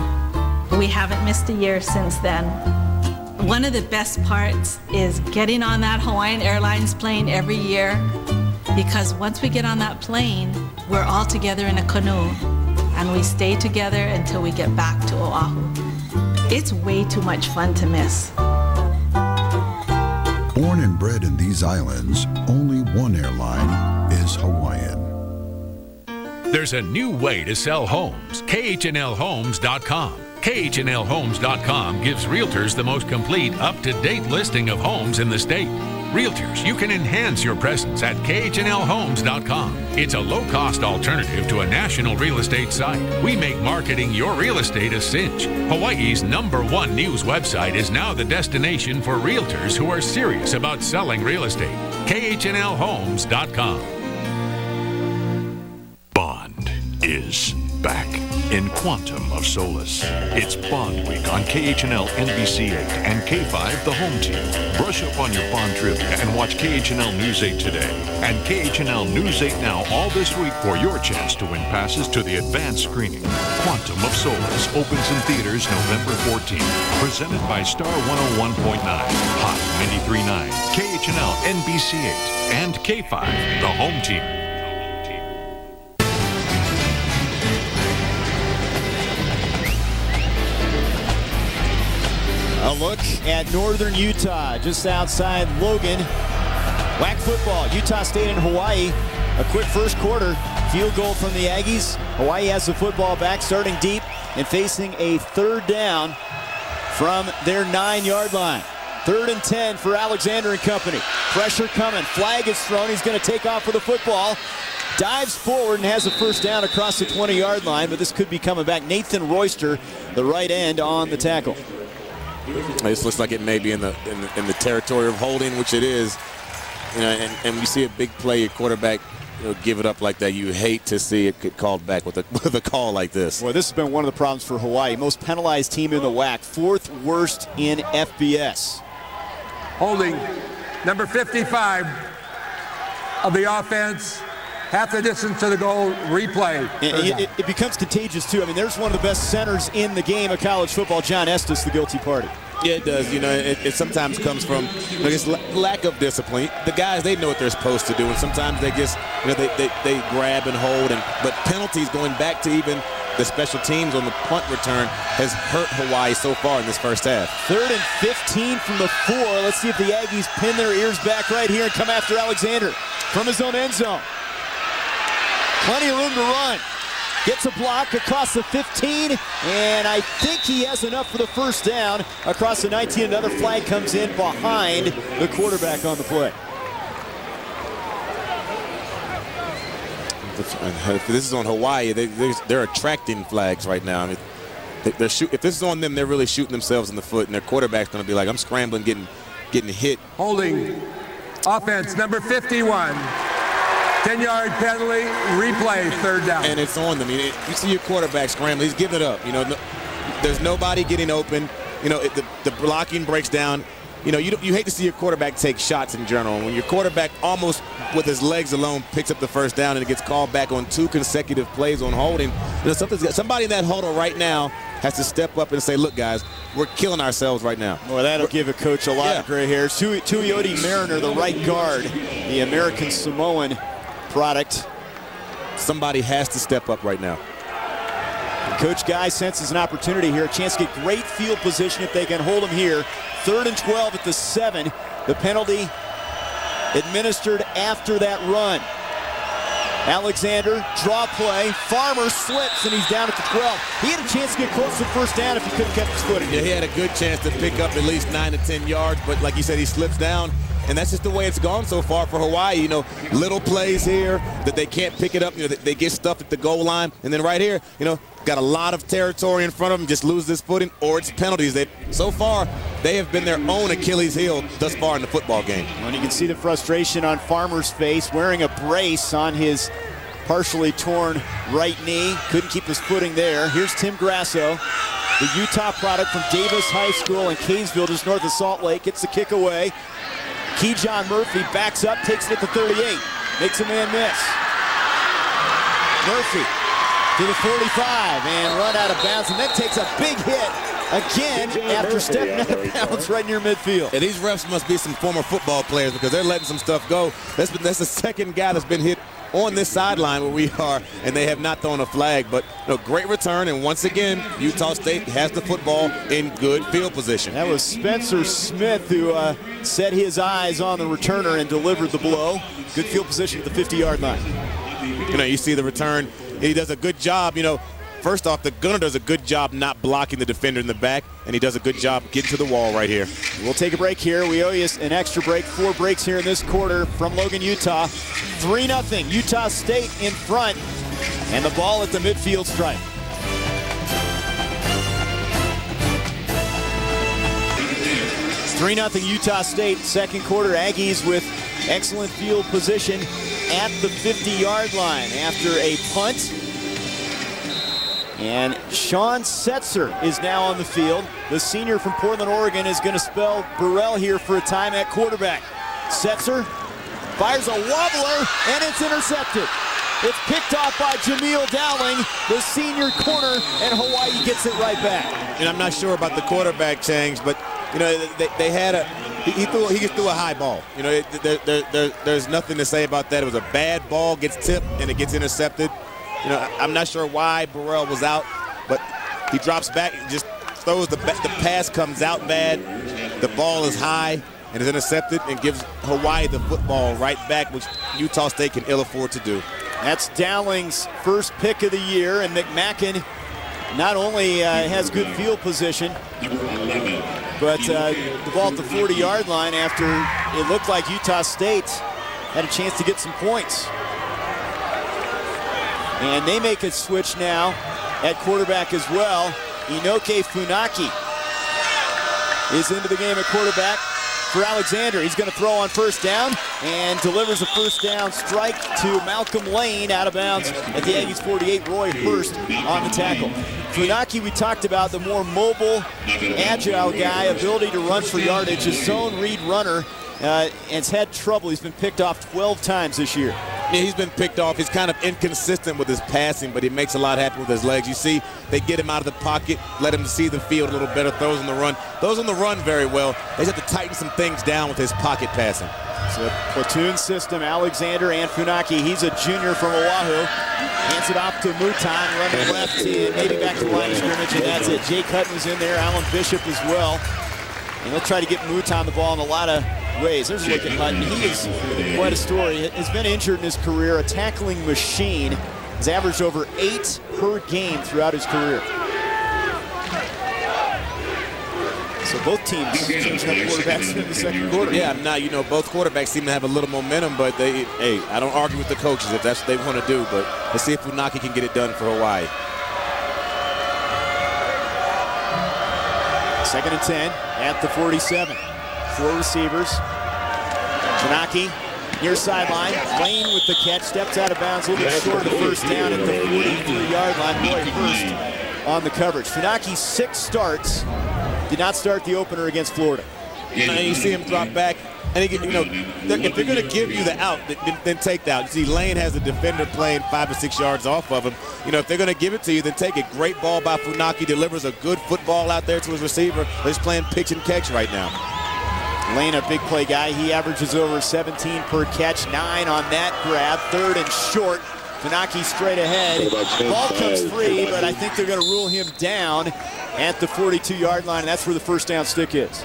We haven't missed a year since then. One of the best parts is getting on that Hawaiian Airlines plane every year, because once we get on that plane, we're all together in a canoe, and we stay together until we get back to Oahu. It's way too much fun to miss. Born and bred in these islands, only one airline is Hawaiian. There's a new way to sell homes. KHNLHomes.com. KHNLHomes.com gives realtors the most complete, up-to-date listing of homes in the state. Realtors, you can enhance your presence at KHNLHomes.com. It's a low-cost alternative to a national real estate site. We make marketing your real estate a cinch. Hawaii's #1 news website is now the destination for realtors who are serious about selling real estate. KHNLHomes.com. Bond is back in Quantum of Solace. It's Bond Week on KHNL NBC8 and K5 The Home Team. Brush up on your Bond trivia and watch KHNL News 8 today and KHNL News 8 Now all this week for your chance to win passes to the advanced screening. Quantum of Solace opens in theaters November 14th. Presented by Star 101.9, Hot 93.9, KHNL NBC8 and K5 The Home Team. A look at northern Utah, just outside Logan. WAC football, Utah State and Hawaii. A quick first quarter, field goal from the Aggies. Hawaii has the football back, starting deep and facing a third down from their 9-yard line. 3rd and 10 for Alexander and company. Pressure coming, flag is thrown, he's going to take off with the football. Dives forward and has a first down across the 20-yard line, but this could be coming back. Nathan Royster, the right end, on the tackle. This looks like it may be in the territory of holding, which it is. You know, and we see a big play, your quarterback, give it up like that. You hate to see it get called back with a call like this. Well, this has been one of the problems for Hawaii. Most penalized team in the WAC, 4th worst in FBS. Holding number 55 of the offense. Half the distance to the goal, replay. It becomes contagious, too. I mean, there's one of the best centers in the game of college football, John Estes, the guilty party. Yeah, it does. It sometimes comes from this lack of discipline. The guys, they know what they're supposed to do, and sometimes they just, they grab and hold. But penalties going back to even the special teams on the punt return has hurt Hawaii so far in this first half. 3rd and 15 from the 4. Let's see if the Aggies pin their ears back right here and come after Alexander from his own end zone. Plenty of room to run. Gets a block across the 15, and I think he has enough for the first down. Across the 19, another flag comes in behind the quarterback on the play. If this is on Hawaii, they're attracting flags right now. I mean, if this is on them, they're really shooting themselves in the foot, and their quarterback's going to be like, I'm scrambling, getting hit. Holding offense, number 51. 10-yard penalty, replay, 3rd down. And it's on them. You see your quarterback scrambling. He's giving it up. There's nobody getting open. The blocking breaks down. You hate to see your quarterback take shots in general. When your quarterback almost with his legs alone picks up the first down and it gets called back on 2 consecutive plays on holding, somebody in that huddle right now has to step up and say, look, guys, we're killing ourselves right now. Well, that'll give a coach a lot of gray hairs. Tuioti Mariner, the right guard, the American Samoan product. Somebody has to step up right now. Coach Guy senses an opportunity here, a chance to get great field position if they can hold him here. 3rd and 12 at the 7. The penalty administered after that run. Alexander, draw play. Farmer slips, and he's down at the 12. He had a chance to get close to the first down if he couldn't catch his footing. Yeah, he had a good chance to pick up at least 9 to 10 yards, but like you said, he slips down. And that's just the way it's gone so far for Hawaii. Little plays here that they can't pick it up. They get stuffed at the goal line. And then right here, got a lot of territory in front of them, just lose this footing, or it's penalties. So far, they have been their own Achilles heel thus far in the football game. And you can see the frustration on Farmer's face, wearing a brace on his partially torn right knee. Couldn't keep his footing there. Here's Tim Grasso, the Utah product from Davis High School in Kaysville, just north of Salt Lake. Gets the kick away. Keyjon Murphy backs up, takes it at the 38, makes a man miss. Murphy to the 45 and run out of bounds, and then takes a big hit again after stepping out of bounds right near midfield. And these refs must be some former football players because they're letting some stuff go. That's the second guy that's been hit on this sideline where we are, and they have not thrown a flag. But great return, and once again, Utah State has the football in good field position. That was Spencer Smith who set his eyes on the returner and delivered the blow. Good field position at the 50-yard line. You see the return. He does a good job. First off, the gunner does a good job not blocking the defender in the back, and he does a good job getting to the wall right here. We'll take a break here. We owe you an extra break. 4 breaks here in this quarter from Logan, Utah. 3-0, Utah State in front, and the ball at the midfield stripe. It's 3-0 Utah State, second quarter. Aggies with excellent field position at the 50-yard line after a punt. And Sean Setzer is now on the field. The senior from Portland, Oregon is going to spell Burrell here for a time at quarterback. Setzer fires a wobbler, and it's intercepted. It's picked off by Jameel Dowling, the senior corner, and Hawaii gets it right back. And I'm not sure about the quarterback change, but they had he threw a high ball. There's nothing to say about that. It was a bad ball, gets tipped, and it gets intercepted. I'm not sure why Burrell was out, but he drops back, just throws the pass comes out bad. The ball is high and is intercepted and gives Hawaii the football right back, which Utah State can ill afford to do. That's Dowling's first pick of the year, and McMacken not only has good field position, but the ball at the 40-yard line after it looked like Utah State had a chance to get some points. And they make a switch now at quarterback as well. Inoke Funaki is into the game at quarterback for Alexander. He's going to throw on first down and delivers a first down strike to Malcolm Lane out of bounds at the Aggies 48. Roy Hurst on the tackle. Funaki, we talked about, the more mobile, agile guy, ability to run for yardage, a zone read runner, and has had trouble. He's been picked off 12 times this year. Yeah, he's been picked off. He's kind of inconsistent with his passing, but he makes a lot happen with his legs. You see, they get him out of the pocket, let him see the field a little better, throws on the run. Throws on the run very well. They just have to tighten some things down with his pocket passing. So platoon system, Alexander and Funaki. He's a junior from Oahu. Hands it off to Mutan, running left and maybe back to the line of scrimmage, and that's it. Jake Hutton was in there, Alan Bishop as well. And they'll try to get Mutan the ball in a lot of ways. There's a look at Hutton. He is quite a story. Has been injured in his career, a tackling machine. Has averaged over 8 per game throughout his career. So both teams changing up quarterbacks in the second quarter. Yeah, now, both quarterbacks seem to have a little momentum, but I don't argue with the coaches if that's what they want to do, but let's see if Funaki can get it done for Hawaii. 2nd and 10 at the 47. 4 receivers. Funaki near sideline. Lane with the catch, steps out of bounds, a little bit short of the first down at the 43-yard line. Roy Hurst on the coverage. Funaki, 6 starts. Did not start the opener against Florida. You see him drop back, and if they're going to give you the out, then take the out. You see, Lane has a defender playing 5 or 6 yards off of him. If they're going to give it to you, then take it. Great ball by Funaki, delivers a good football out there to his receiver. They're just playing pitch and catch right now. Lane, a big play guy. He averages over 17 per catch, 9 on that grab. 3rd and short. Funaki straight ahead. Ball comes free, but I think they're going to rule him down at the 42-yard line, and that's where the first down stick is.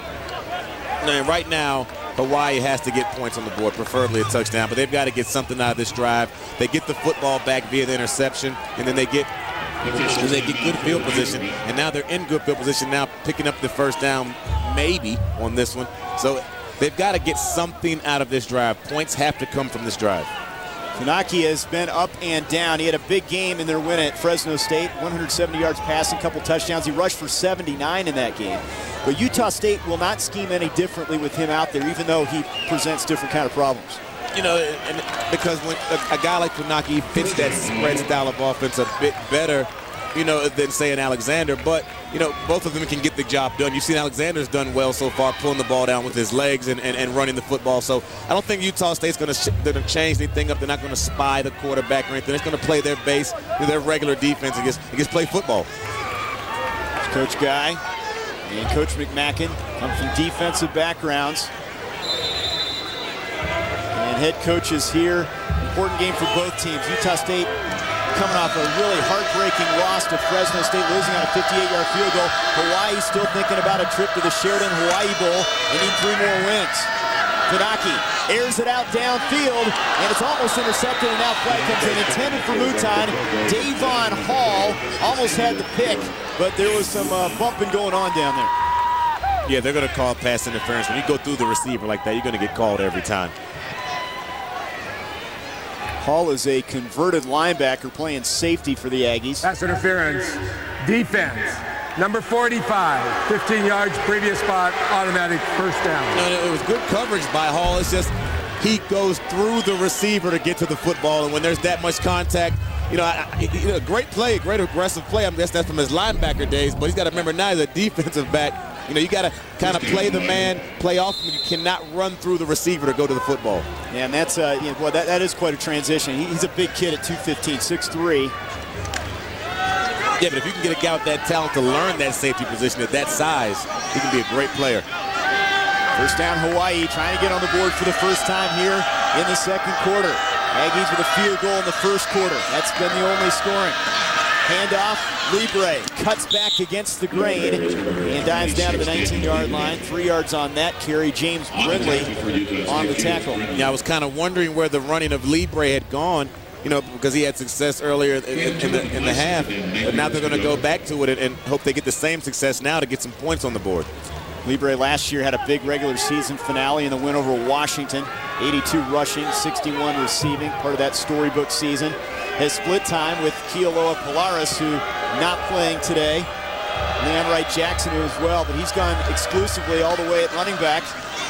And right now, Hawaii has to get points on the board, preferably a touchdown, but they've got to get something out of this drive. They get the football back via the interception, and then they get good field position, and now they're in good field position now, picking up the first down maybe on this one. So they've got to get something out of this drive. Points have to come from this drive. Funaki has been up and down. He had a big game in their win at Fresno State, 170 yards passing, couple touchdowns. He rushed for 79 in that game. But Utah State will not scheme any differently with him out there, even though he presents different kind of problems. And because when a guy like Funaki fits that spread style of offense a bit better, than, say, an Alexander. But, both of them can get the job done. You've seen Alexander's done well so far, pulling the ball down with his legs and running the football. So I don't think Utah State's going to change anything up. They're not going to spy the quarterback or anything. They're going to play their base, their regular defense, and just play football. Coach Guy and Coach McMacken come from defensive backgrounds. And head coaches here. Important game for both teams. Utah State coming off a really heartbreaking loss to Fresno State, losing on a 58-yard field goal. Hawaii still thinking about a trip to the Sheridan Hawaii Bowl. They need 3 more wins. Funaki airs it out downfield, and it's almost intercepted, and now flag comes in, intended for Mouton. Davon Hall almost had the pick, but there was some bumping going on down there. Yeah, they're going to call pass interference. When you go through the receiver like that, you're going to get called every time. Hall is a converted linebacker playing safety for the Aggies. Pass interference. Defense. Number 45. 15 yards, previous spot, automatic first down. No, it was good coverage by Hall. It's just he goes through the receiver to get to the football, and when there's that much contact, great play, great aggressive play. I guess that's from his linebacker days, but he's got to remember now he's a defensive back. You got to kind of play the man, play off him. You cannot run through the receiver to go to the football. Yeah, and that's that is quite a transition. He's a big kid at 215, 6'3". Yeah, but if you can get a guy with that talent to learn that safety position at that size, he can be a great player. First down, Hawaii trying to get on the board for the first time here in the second quarter. Aggies with a field goal in the first quarter. That's been the only scoring. Handoff, Libre cuts back against the grain and dives down to the 19-yard line. 3 yards on that carry. James Brindley on the tackle. Yeah, I was kind of wondering where the running of Libre had gone, because he had success earlier in the half. But now they're going to go back to it and hope they get the same success now to get some points on the board. Libre last year had a big regular season finale in the win over Washington. 82 rushing, 61 receiving, part of that storybook season. Has split time with Kealoha Polaris, who not playing today. Leon Wright Jackson, who as well, but he's gone exclusively all the way at running back.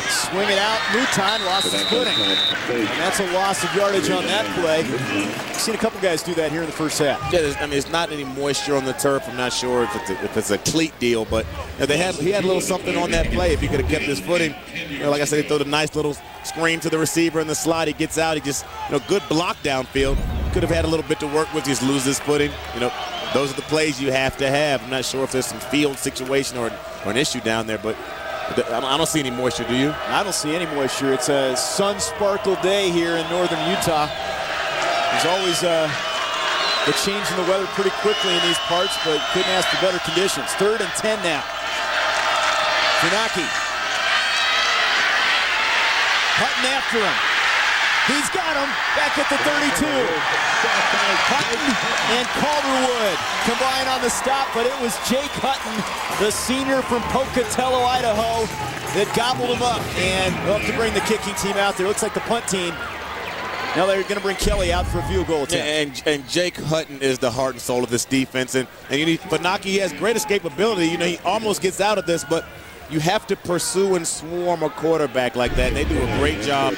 Swing it out, Mouton lost his footing. And that's a loss of yardage on that play. I've seen a couple guys do that here in the first half. Yeah, there's not any moisture on the turf. I'm not sure if it's a cleat deal, but he had a little something on that play. If he could have kept his footing, like I said, he threw the nice little screen to the receiver in the slot. He gets out. He just, good block downfield. Could have had a little bit to work with. Just lose his footing. Those are the plays you have to have. I'm not sure if there's some field situation or an issue down there, but I don't see any moisture, do you? I don't see any moisture. It's a sun-sparkled day here in northern Utah. There's always a change in the weather pretty quickly in these parts, but couldn't ask for better conditions. 3rd and 10 now. Funaki. Hutton after him. He's got him back at the 32. Hutton and Calderwood combine on the stop, but it was Jake Hutton, the senior from Pocatello, Idaho, that gobbled him up. And we'll have to bring the kicking team out there. Looks like the punt team. Now they're going to bring Kelly out for a field goal attempt. Yeah, and Jake Hutton is the heart and soul of this defense. And you need Funaki. He has great escapability. He almost gets out of this, but you have to pursue and swarm a quarterback like that. And they do a great job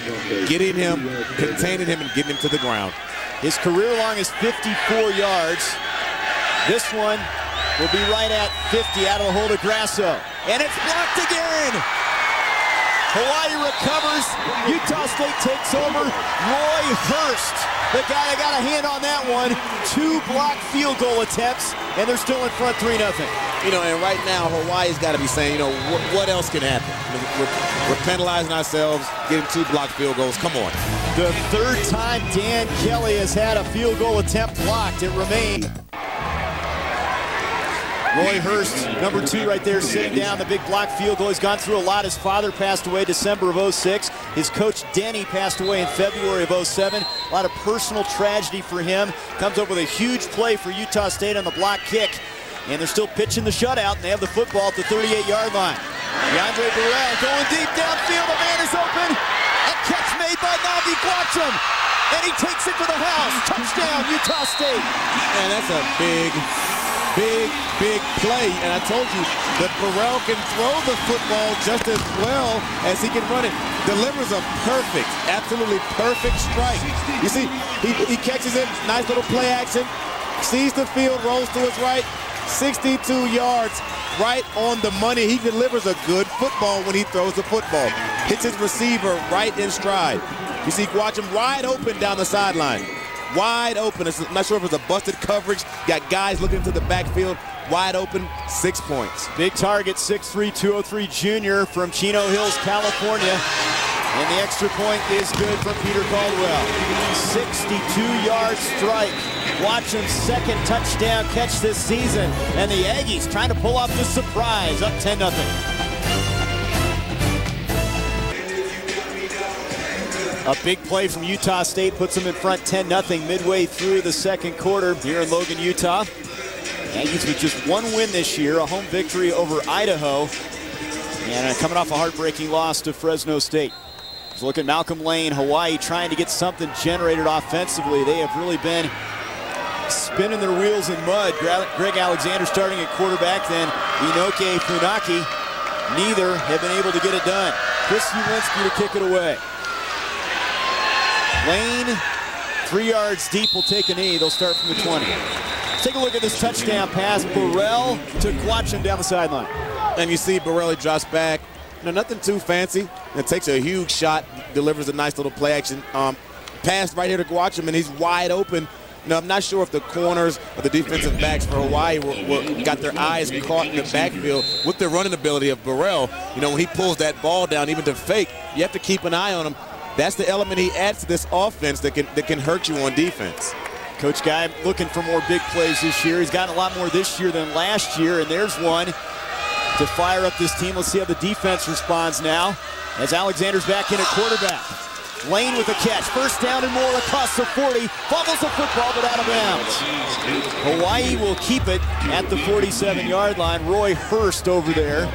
getting him, containing him, and getting him to the ground. His career long is 54 yards. This one will be right at 50 out of the hold of Grasso. And it's blocked again. Hawaii recovers. Utah State takes over. Roy Hurst, the guy that got a hand on that one. 2 blocked field goal attempts, and they're still in front 3-0. And right now, Hawaii's got to be saying, what else can happen? We're penalizing ourselves, getting 2 blocked field goals. Come on. The 3rd time Dan Kelly has had a field goal attempt blocked. It remained. Roy Hurst, number 2 right there, sitting down, the big block field goal. He's gone through a lot. His father passed away December of 06. His coach, Denny, passed away in February of 07. A lot of personal tragedy for him. Comes up with a huge play for Utah State on the block kick. And they're still pitching the shutout, and they have the football at the 38-yard line. DeAndre Burrell going deep downfield. A man is open. A catch made by Navi Quatcham. And he takes it for the house. Touchdown, Utah State. Man, that's a big play. And I told you that Burrell can throw the football just as well as he can run it. Delivers a absolutely perfect strike. You see, he catches it, nice little play action, sees the field, rolls to his right, 62 yards, right on the money. He delivers a good football when he throws the football. Hits his receiver right in stride. You see Gwacham wide open down the sideline. Wide open. I'm not sure if it's a busted coverage. Got guys looking into the backfield. Wide open, 6 points. Big target, 6'3", 203 junior from Chino Hills, California. And the extra point is good from Peter Caldwell. 62-yard strike. Gwacham's second touchdown catch this season. And the Aggies trying to pull off the surprise, up 10-0. A big play from Utah State puts them in front 10-0 midway through the second quarter here in Logan, Utah. Aggies with just one win this year, a home victory over Idaho. And coming off a heartbreaking loss to Fresno State. Let's look at Malcolm Lane, Hawaii trying to get something generated offensively. They have really been spinning their wheels in mud. Greg Alexander starting at quarterback, then Inoke Funaki. Neither have been able to get it done. Chris Ulinski to kick it away. Lane, 3 yards deep, will take a knee. They'll start from the 20. Let's take a look at this touchdown pass. Burrell to Gwacham down the sideline. And you see Burrell, he drops back. Nothing too fancy. It takes a huge shot, delivers a nice little play action. Pass right here to Gwacham, and he's wide open. I'm not sure if the corners or the defensive backs for Hawaii got their eyes caught in the backfield with the running ability of Burrell. When he pulls that ball down, even to fake, you have to keep an eye on him. That's the element he adds to this offense that can hurt you on defense. Coach Guy looking for more big plays this year. He's gotten a lot more this year than last year, and there's one to fire up this team. Let's see how the defense responds now as Alexander's back in at quarterback. Lane with a catch. First down and more across the 40. Fumbles the football, but out of bounds. Hawaii will keep it at the 47-yard line. Roy Hurst over there.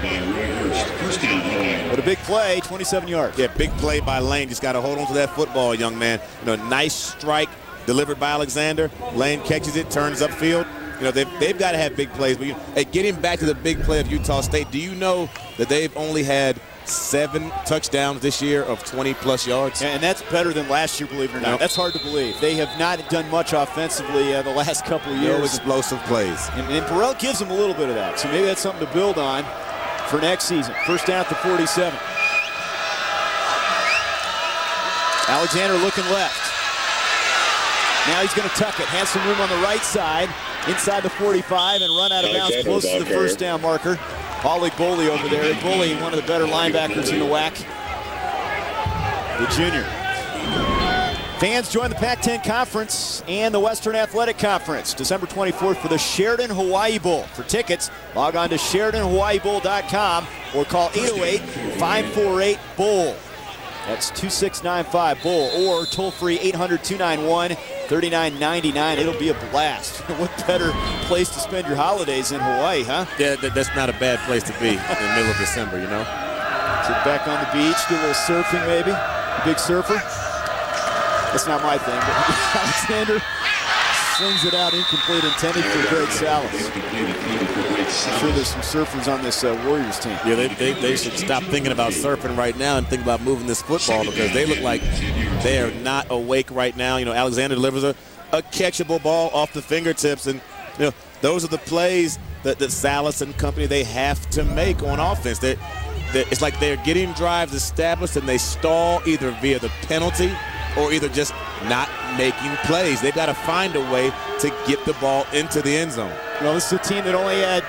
But a big play, 27 yards. Yeah, big play by Lane. Just got to hold on to that football, young man. Nice strike delivered by Alexander. Lane catches it, turns upfield. They've got to have big plays. But getting back to the big play of Utah State, do you know that they've only had 7 touchdowns this year of 20-plus yards? Yeah, and that's better than last year, believe it or not. That's hard to believe. They have not done much offensively the last couple of years. No explosive plays. And Burrell gives them a little bit of that, so maybe that's something to build on for next season. First down at the 47. Alexander looking left. Now he's going to tuck it. Has some room on the right side, inside the 45, and run out of bounds close to the first down marker. Paul Igboli over there. Igboli, one of the better linebackers in the WAC. The junior. Fans join the Pac-10 Conference and the Western Athletic Conference December 24th for the Sheridan Hawaii Bowl. For tickets, log on to SheridanHawaiiBowl.com or call 808-548-BOWL. That's 2695-BOWL or toll-free 800-291-3999. It'll be a blast. What better place to spend your holidays in Hawaii, huh? Yeah, that's not a bad place to be in the middle of December, Sit back on the beach, do a little surfing maybe. A big surfer. That's not my thing, but Alexander slings it out incomplete, intended for Greg Salas. I'm sure there's some surfers on this Warriors team. Yeah, they should stop thinking about surfing right now and think about moving this football because they look like they are not awake right now. Alexander delivers a catchable ball off the fingertips, and those are the plays that Salas and company they have to make on offense. It's like they're getting drives established and they stall either via the penalty or either just not making plays. They've got to find a way to get the ball into the end zone. Well, this is a team that only had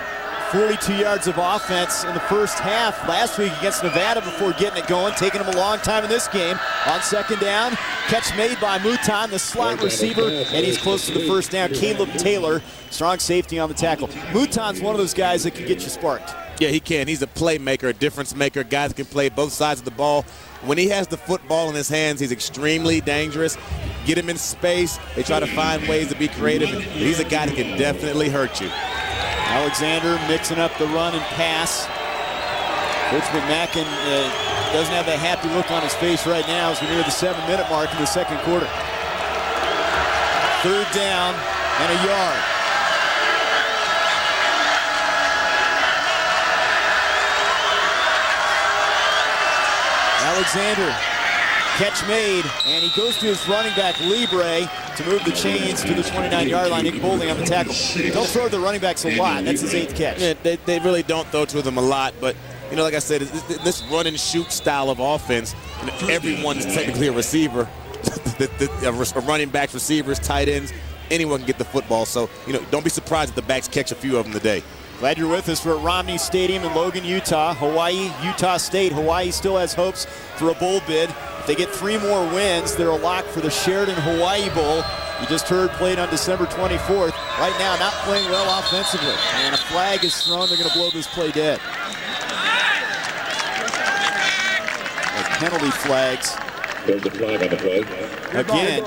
42 yards of offense in the first half last week against Nevada before getting it going, taking them a long time in this game. On second down, catch made by Mouton, the slot receiver, and he's close to the first down. Caleb Taylor, strong safety on the tackle. Mouton's one of those guys that can get you sparked. Yeah, he can. He's a playmaker, a difference maker, guy that can play both sides of the ball. When he has the football in his hands, he's extremely dangerous. Get him in space. They try to find ways to be creative. He's a guy that can definitely hurt you. Alexander mixing up the run and pass. Coach McMacken doesn't have that happy look on his face right now as we near the 7-minute mark in the second quarter. Third down and a yard. Alexander Catch made, and he goes to his running back, Libre, to move the chains to the 29-yard line. Nick Boulding on the tackle. Don't throw the running backs a lot. That's his 8th catch. Yeah, they really don't throw to them a lot, but you know, like I said, this run and shoot style of offense, you know, everyone's technically a receiver. A running backs, receivers, tight ends, anyone can get the football. So, you know, don't be surprised if the backs catch a few of them today. Glad you're with us. We're at Romney Stadium in Logan, Utah. Hawaii, Utah State. Hawaii still has hopes for a bowl bid. If they get 3 more wins, they're a lock for the Sheridan Hawaii Bowl. You just heard played on December 24th. Right now, not playing well offensively. And a flag is thrown. They're going to blow this play dead. Penalty flags. There's a flag on the play. Again.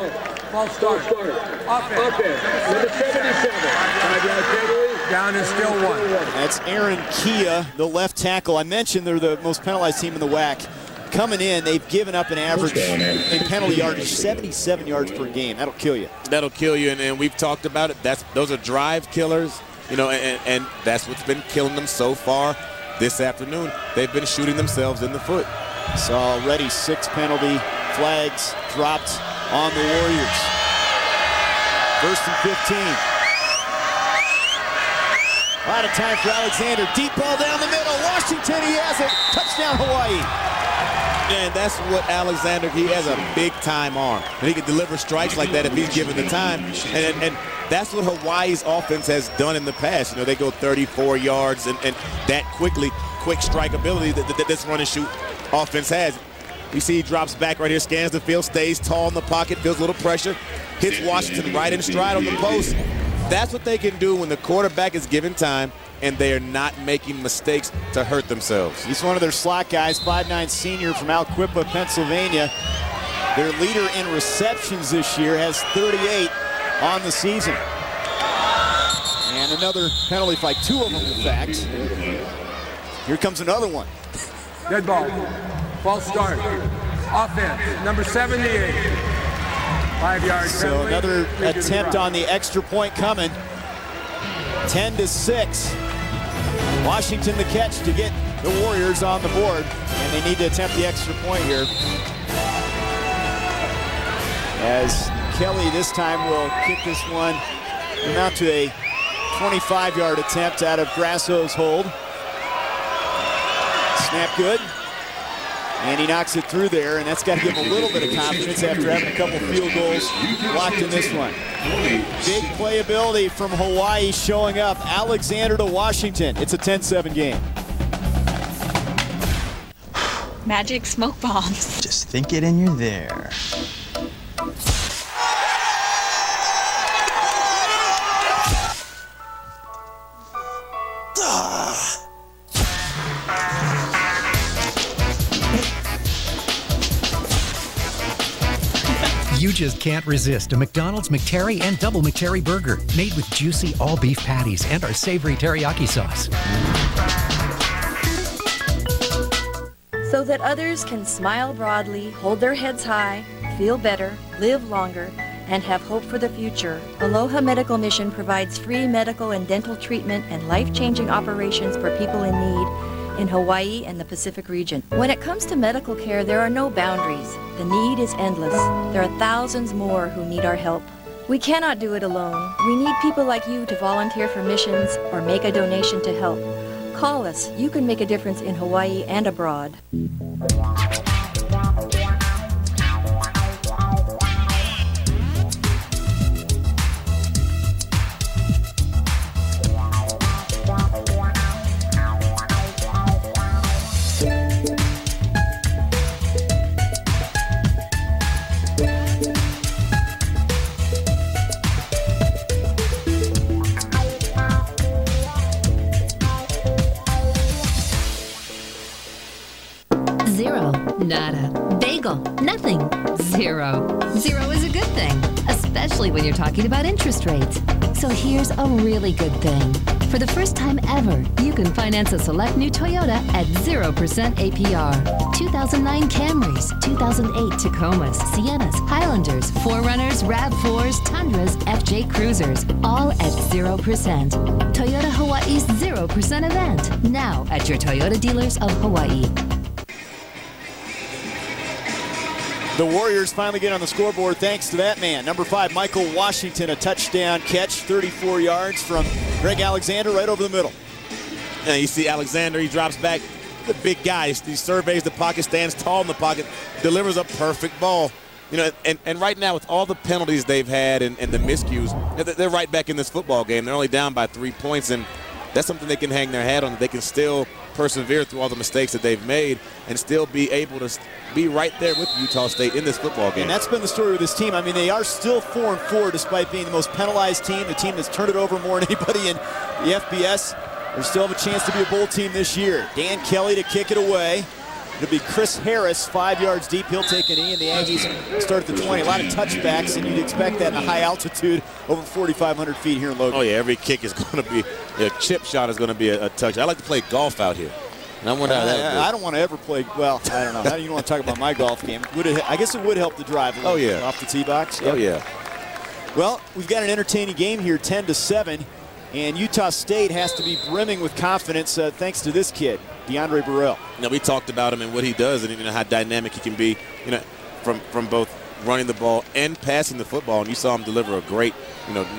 False start. Offense. Number 77. 5-yard penalty. Down and still 1. That's Aaron Kia, the left tackle. I mentioned they're the most penalized team in the WAC. Coming in, they've given up an average in penalty yardage 77 yards per game. That'll kill you. That'll kill you, and we've talked about it. Those are drive killers, you know, and that's what's been killing them so far this afternoon. They've been shooting themselves in the foot. So already 6 penalty flags dropped on the Warriors. 1st and 15. A lot of time for Alexander. Deep ball down the middle. Washington, he has it. Touchdown, Hawaii. And that's what Alexander, he has a big-time arm. And he can deliver strikes like that if he's given the time. And that's what Hawaii's offense has done in the past. You know, they go 34 yards and that quick strike ability that this run and shoot offense has. You see he drops back right here, scans the field, stays tall in the pocket, feels a little pressure, hits Washington right in stride on the post. That's what they can do when the quarterback is given time and they are not making mistakes to hurt themselves. He's one of their slot guys, 5'9" senior from Alquippa, Pennsylvania. Their leader in receptions this year has 38 on the season. And another penalty flag, 2 of them in fact. Here comes another one. Dead ball. False start. Offense. Number 78. 5-yard So penalty. another attempt on the extra point coming. 10-6. Washington the catch to get the Warriors on the board. And they need to attempt the extra point here. As Kelly this time will kick this one out to a 25-yard attempt out of Grasso's hold. Snap good. And he knocks it through there, and that's got to give him a little bit of confidence after having a couple field goals blocked in this one. Big playability from Hawaii showing up. Alexander to Washington. It's a 10-7 game. Magic smoke bombs. Just think it and you're there. You just can't resist a McDonald's McTerry and Double McTerry burger made with juicy all-beef patties and our savory teriyaki sauce. So that others can smile broadly, hold their heads high, feel better, live longer, and have hope for the future, Aloha Medical Mission provides free medical and dental treatment and life-changing operations for people in need in Hawaii and the Pacific region. When it comes to medical care, there are no boundaries. The need is endless. There are thousands more who need our help. We cannot do it alone. We need people like you to volunteer for missions or make a donation to help. Call us. You can make a difference in Hawaii and abroad. 0, nada, bagel, nothing, 0. 0 is a good thing, especially when you're talking about interest rates. So here's a really good thing. For the first time ever, you can finance a select new Toyota at 0% APR. 2009 Camrys, 2008 Tacomas, Siennas, Highlanders, 4Runners, RAV4s, Tundras, FJ Cruisers, all at 0%. Toyota Hawaii's 0% event, now at your Toyota dealers of Hawaii. The Warriors finally get on the scoreboard thanks to that man. Number 5, Michael Washington, a touchdown catch, 34 yards from Greg Alexander right over the middle. And you see Alexander, he drops back. The big guy, he surveys the pocket, stands tall in the pocket, delivers a perfect ball. You know, and right now with all the penalties they've had and the miscues, they're right back in this football game. They're only down by 3 points, and that's something they can hang their hat on. They can still persevere through all the mistakes that they've made and still be able to be right there with Utah State in this football game. And that's been the story with this team. I mean, they are still 4-4 despite being the most penalized team, the team that's turned it over more than anybody in the FBS. They still have a chance to be a bowl team this year. Dan Kelly to kick it away. It'll be Chris Harris, 5 yards deep. He'll take an knee, and the Aggies start at the 20. A lot of touchbacks, and you'd expect that in a high altitude over 4,500 feet here in Logan. Oh, yeah, every kick is going to be, a chip shot is going to be a touch. I like to play golf out here. And I wonder how that would be. I don't want to ever play, well, I don't know. You don't want to talk about my golf game. I guess it would help the drive a little bit off the tee box. Oh, yeah. Well, we've got an entertaining game here, 10-7. And Utah State has to be brimming with confidence thanks to this kid, DeAndre Burrell. Now, we talked about him and what he does and how dynamic he can be, from both running the ball and passing the football. And you saw him deliver a great,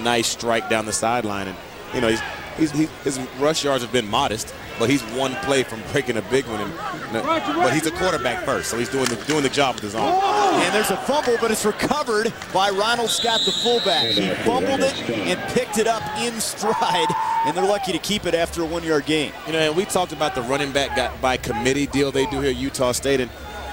nice strike down the sideline. And, his rush yards have been modest, but he's one play from breaking a big one. But he's a quarterback first, so he's doing the job with his arm. And there's a fumble, but it's recovered by Ronald Scott, the fullback. He fumbled it and picked it up in stride, and they're lucky to keep it after a 1 yard gain. And we talked about the running back by committee deal they do here at Utah State, and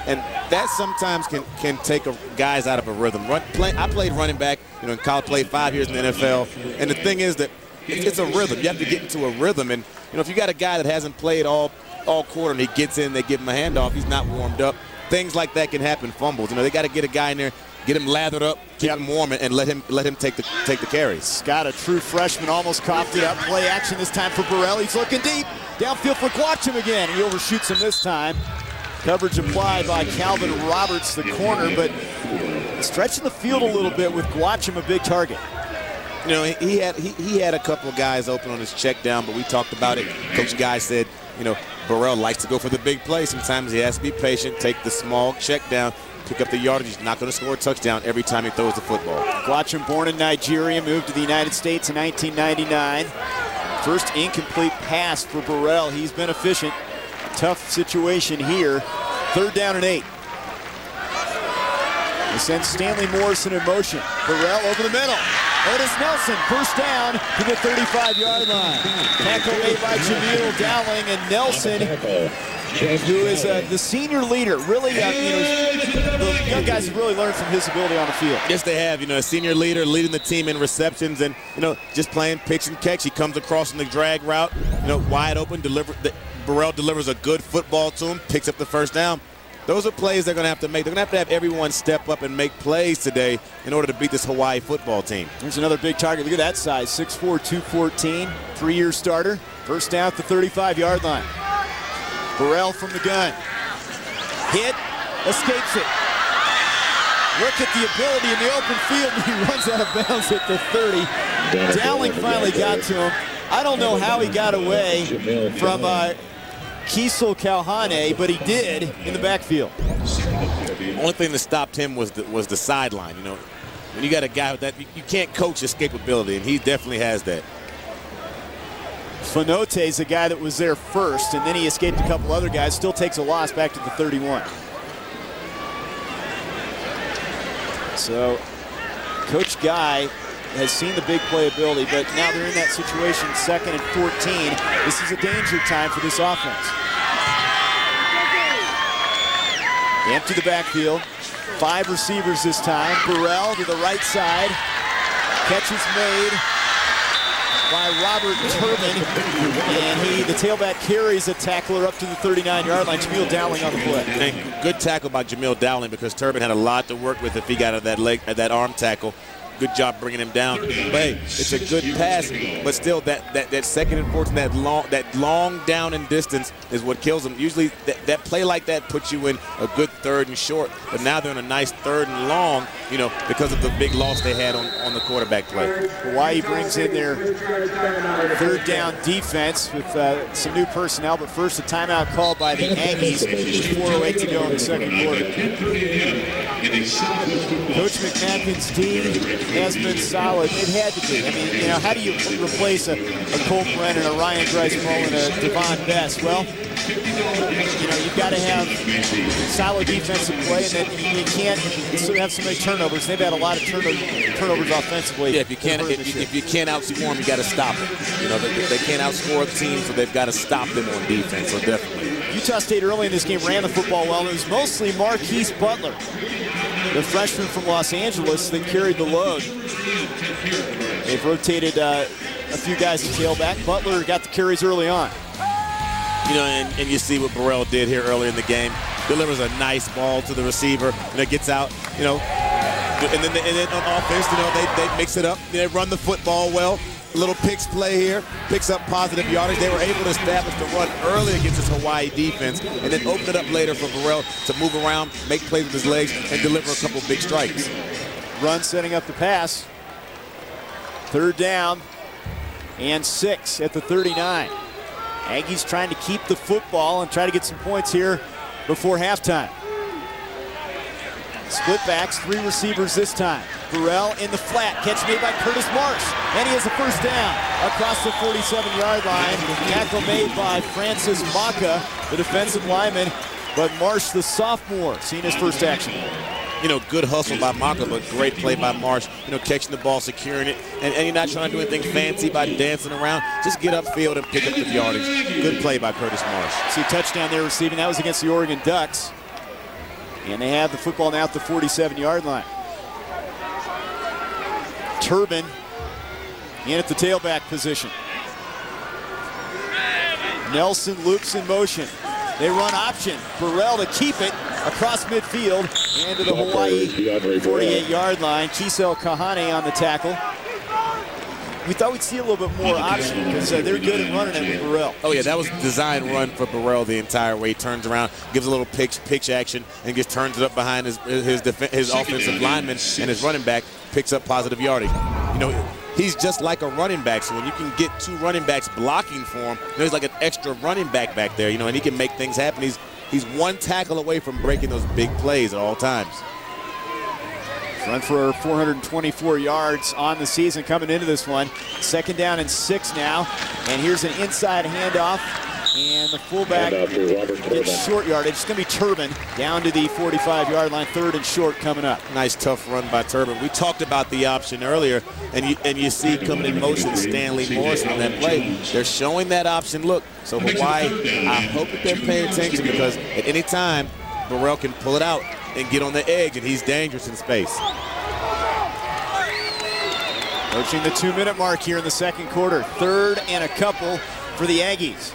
that sometimes can take guys out of a rhythm. I played running back, in college, played 5 years in the NFL, and the thing is that it's a rhythm. You have to get into a rhythm, and if you got a guy that hasn't played all quarter and he gets in, they give him a handoff, he's not warmed up. Things like that can happen. Fumbles. They got to get a guy in there, get him lathered up, keep him warm, and let him take the carries. Scott, a true freshman, almost coughed it up. Play action this time for Burrell. He's looking deep. Downfield for Guachim again. He overshoots him this time. Coverage applied by Calvin Roberts, the corner, but stretching the field a little bit with Guachim, a big target. He had a couple of guys open on his check down, but we talked about it. Coach Guy said, Burrell likes to go for the big play. Sometimes he has to be patient, take the small check down, pick up the yardage. He's not going to score a touchdown every time he throws the football. Guachim, born in Nigeria, moved to the United States in 1999. First incomplete pass for Burrell. He's been efficient. Tough situation here. 3rd down and 8. They send Stanley Morrison in motion. Burrell over the middle. Otis Nelson, first down to the 35-yard line. Tackle made by Jameel Dowling, and Nelson, who is the senior leader, really, the young guys have really learned from his ability on the field. Yes, they have. A senior leader leading the team in receptions and, just playing pitch and catch. He comes across in the drag route, wide open. Burrell delivers a good football to him, picks up the first down. Those are plays they're going to have to make. They're going to have everyone step up and make plays today in order to beat this Hawaii football team. There's another big target. Look at that size, 6'4", 214, 3-year starter. First down at the 35-yard line. Burrell from the gun. Hit, escapes it. Look at the ability in the open field. He runs out of bounds at the 30. Dowling finally got to him. I don't know how he got away from Kiesel Kauhane, but he did in the backfield. The only thing that stopped him was the sideline. When you got a guy with that, you can't coach escapability, and he definitely has that. Fanote's the guy that was there first, and then he escaped a couple other guys. Still takes a loss back to the 31. So, Coach Guy has seen the big playability, but now they're in that situation, 2nd and 14. This is a danger time for this offense. Empty the backfield. 5 receivers this time. Burrell to the right side. Catch is made by Robert Turbin, and the tailback carries a tackler up to the 39-yard line. Jameel Dowling on the play. And good tackle by Jameel Dowling, because Turbin had a lot to work with if he got out of that arm tackle. good job bringing him down. But hey, it's a good pass, but still that second and 14, that long down and distance is what kills them. Usually that play like that puts you in a good third and short, but now they're in a nice third and long, because of the big loss they had on the quarterback play. Hawaii brings in their third down defense with some new personnel, but first a timeout called by the Aggies with 4:08 to go in the second quarter. Coach McMakin's team has been solid. It had to be. I mean, how do you replace a Cole Brennan, a Ryan Grice-Mullen, a Devon Best? Well, you've got to have solid defensive play, and then you can't have so many turnovers. They've had a lot of turnovers offensively. Yeah, if you can't outscore them, you got to stop them. They can't outscore the team, so they've got to stop them on defense. So definitely. Utah State early in this game ran the football well. It was mostly Marquise Butler, the freshman from Los Angeles, that carried the load. They've rotated a few guys to tailback. Butler got the carries early on. And you see what Burrell did here early in the game. Delivers a nice ball to the receiver, and it gets out, and then on offense, they mix it up. They run the football well. A little picks play here, picks up positive yardage. They were able to establish the run early against this Hawaii defense, and then open it up later for Burrell to move around, make plays with his legs, and deliver a couple big strikes. Run setting up the pass. Third down and 6 at the 39. Aggies trying to keep the football and try to get some points here before halftime. Split backs, 3 receivers this time. Burrell in the flat, catch made by Curtis Marsh, and he has a first down across the 47-yard line. Tackle made by Francis Maka, the defensive lineman, but Marsh, the sophomore, seeing his first action. Good hustle by Maka, but great play by Marsh. Catching the ball, securing it, and you're not trying to do anything fancy by dancing around. Just get upfield and pick up the yardage. Good play by Curtis Marsh. See a touchdown there receiving. That was against the Oregon Ducks. And they have the football now at the 47-yard line. Turbin in at the tailback position. Nelson loops in motion. They run option. Burrell to keep it across midfield and to the Hawaii 48-yard line. Kisel Kahane on the tackle. We thought we'd see a little bit more option because they're good at running it with Burrell. Oh, yeah, that was design run for Burrell the entire way. He turns around, gives a little pitch action, and just turns it up behind his offensive lineman, and his running back picks up positive yardage. He's just like a running back, so when you can get 2 running backs blocking for him, there's like an extra running back there, and he can make things happen. He's one tackle away from breaking those big plays at all times. Run for 424 yards on the season coming into this one. Second down and 6 now. And here's an inside handoff. And the fullback gets short yardage. It's going to be Turbin down to the 45-yard line. Third and short coming up. Nice tough run by Turbin. We talked about the option earlier, and you see coming in motion Stanley Morrison on that play. They're showing that option look. So Hawaii, I hope that they're paying attention because at any time, Burrell can pull it out and get on the edge, and he's dangerous in space. Approaching the 2-minute mark here in the second quarter. Third and a couple for the Aggies.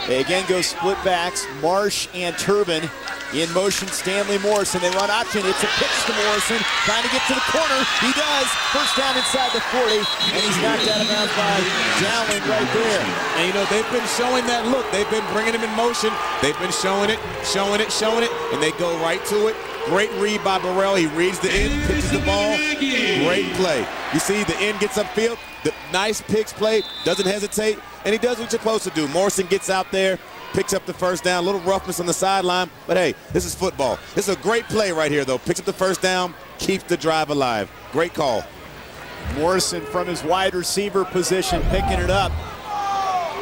They again go split backs. Marsh and Turbin in motion. Stanley Morrison. They run option. It's a pitch to Morrison. Trying to get to the corner. He does. First down inside the 40. And he's knocked out of bounds by Dowling right there. And they've been showing that look. They've been bringing him in motion. They've been showing it. And they go right to it. Great read by Burrell. He reads the end, pitches the ball. Great play. You see the end gets upfield. The nice picks play. Doesn't hesitate. And he does what you're supposed to do. Morrison gets out there, picks up the first down. A little roughness on the sideline. But, hey, this is football. This is a great play right here, though. Picks up the first down, keeps the drive alive. Great call. Morrison from his wide receiver position picking it up.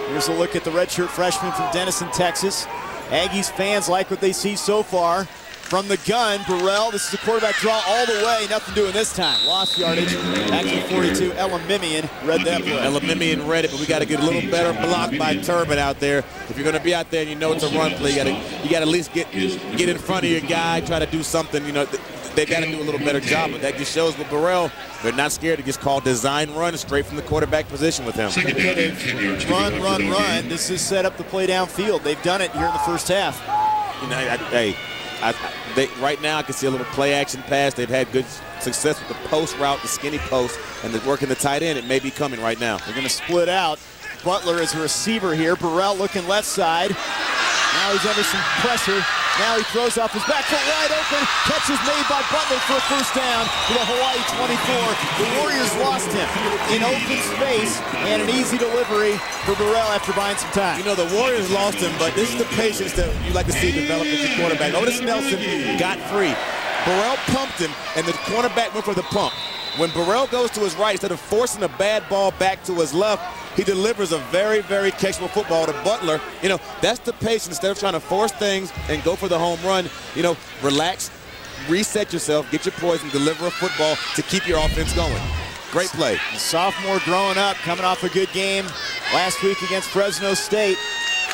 Here's a look at the redshirt freshman from Denison, Texas. Aggies fans like what they see so far. From the gun, Burrell, this is a quarterback draw all the way. Nothing doing this time. Lost yardage. Back to 42. Elamimian read that play. Elamimian read it, but we got to get a little better block by Turbin out there. If you're going to be out there and you know it's a run play, you got to at least get in front of your guy, try to do something. They've got to do a little better job. But that just shows with Burrell, they're not scared to just call design run straight from the quarterback position with him. Run. This is set up the play downfield. They've done it here in the first half. Hey, Right now I can see a little play action pass. They've had good success with the post route, the skinny post, and the working the tight end. It may be coming right now. They're going to split out. Butler is a receiver here. Burrell looking left side. Now he's under some pressure. Now he throws off his back foot wide open. Catch is made by Butler for a first down to the Hawaii 24. The Warriors lost him in open space and an easy delivery for Burrell after buying some time. You know, the Warriors lost him, but this is the patience that you like to see develop as a quarterback. Otis Nelson got free. Burrell pumped him, and the cornerback went for the pump. When Burrell goes to his right, instead of forcing a bad ball back to his left, he delivers a very, very catchable football to Butler. You know, that's the patience. Instead of trying to force things and go for the home run, you know, relax, reset yourself, get your poise, and deliver a football to keep your offense going. Great play. The sophomore growing up, coming off a good game last week against Fresno State.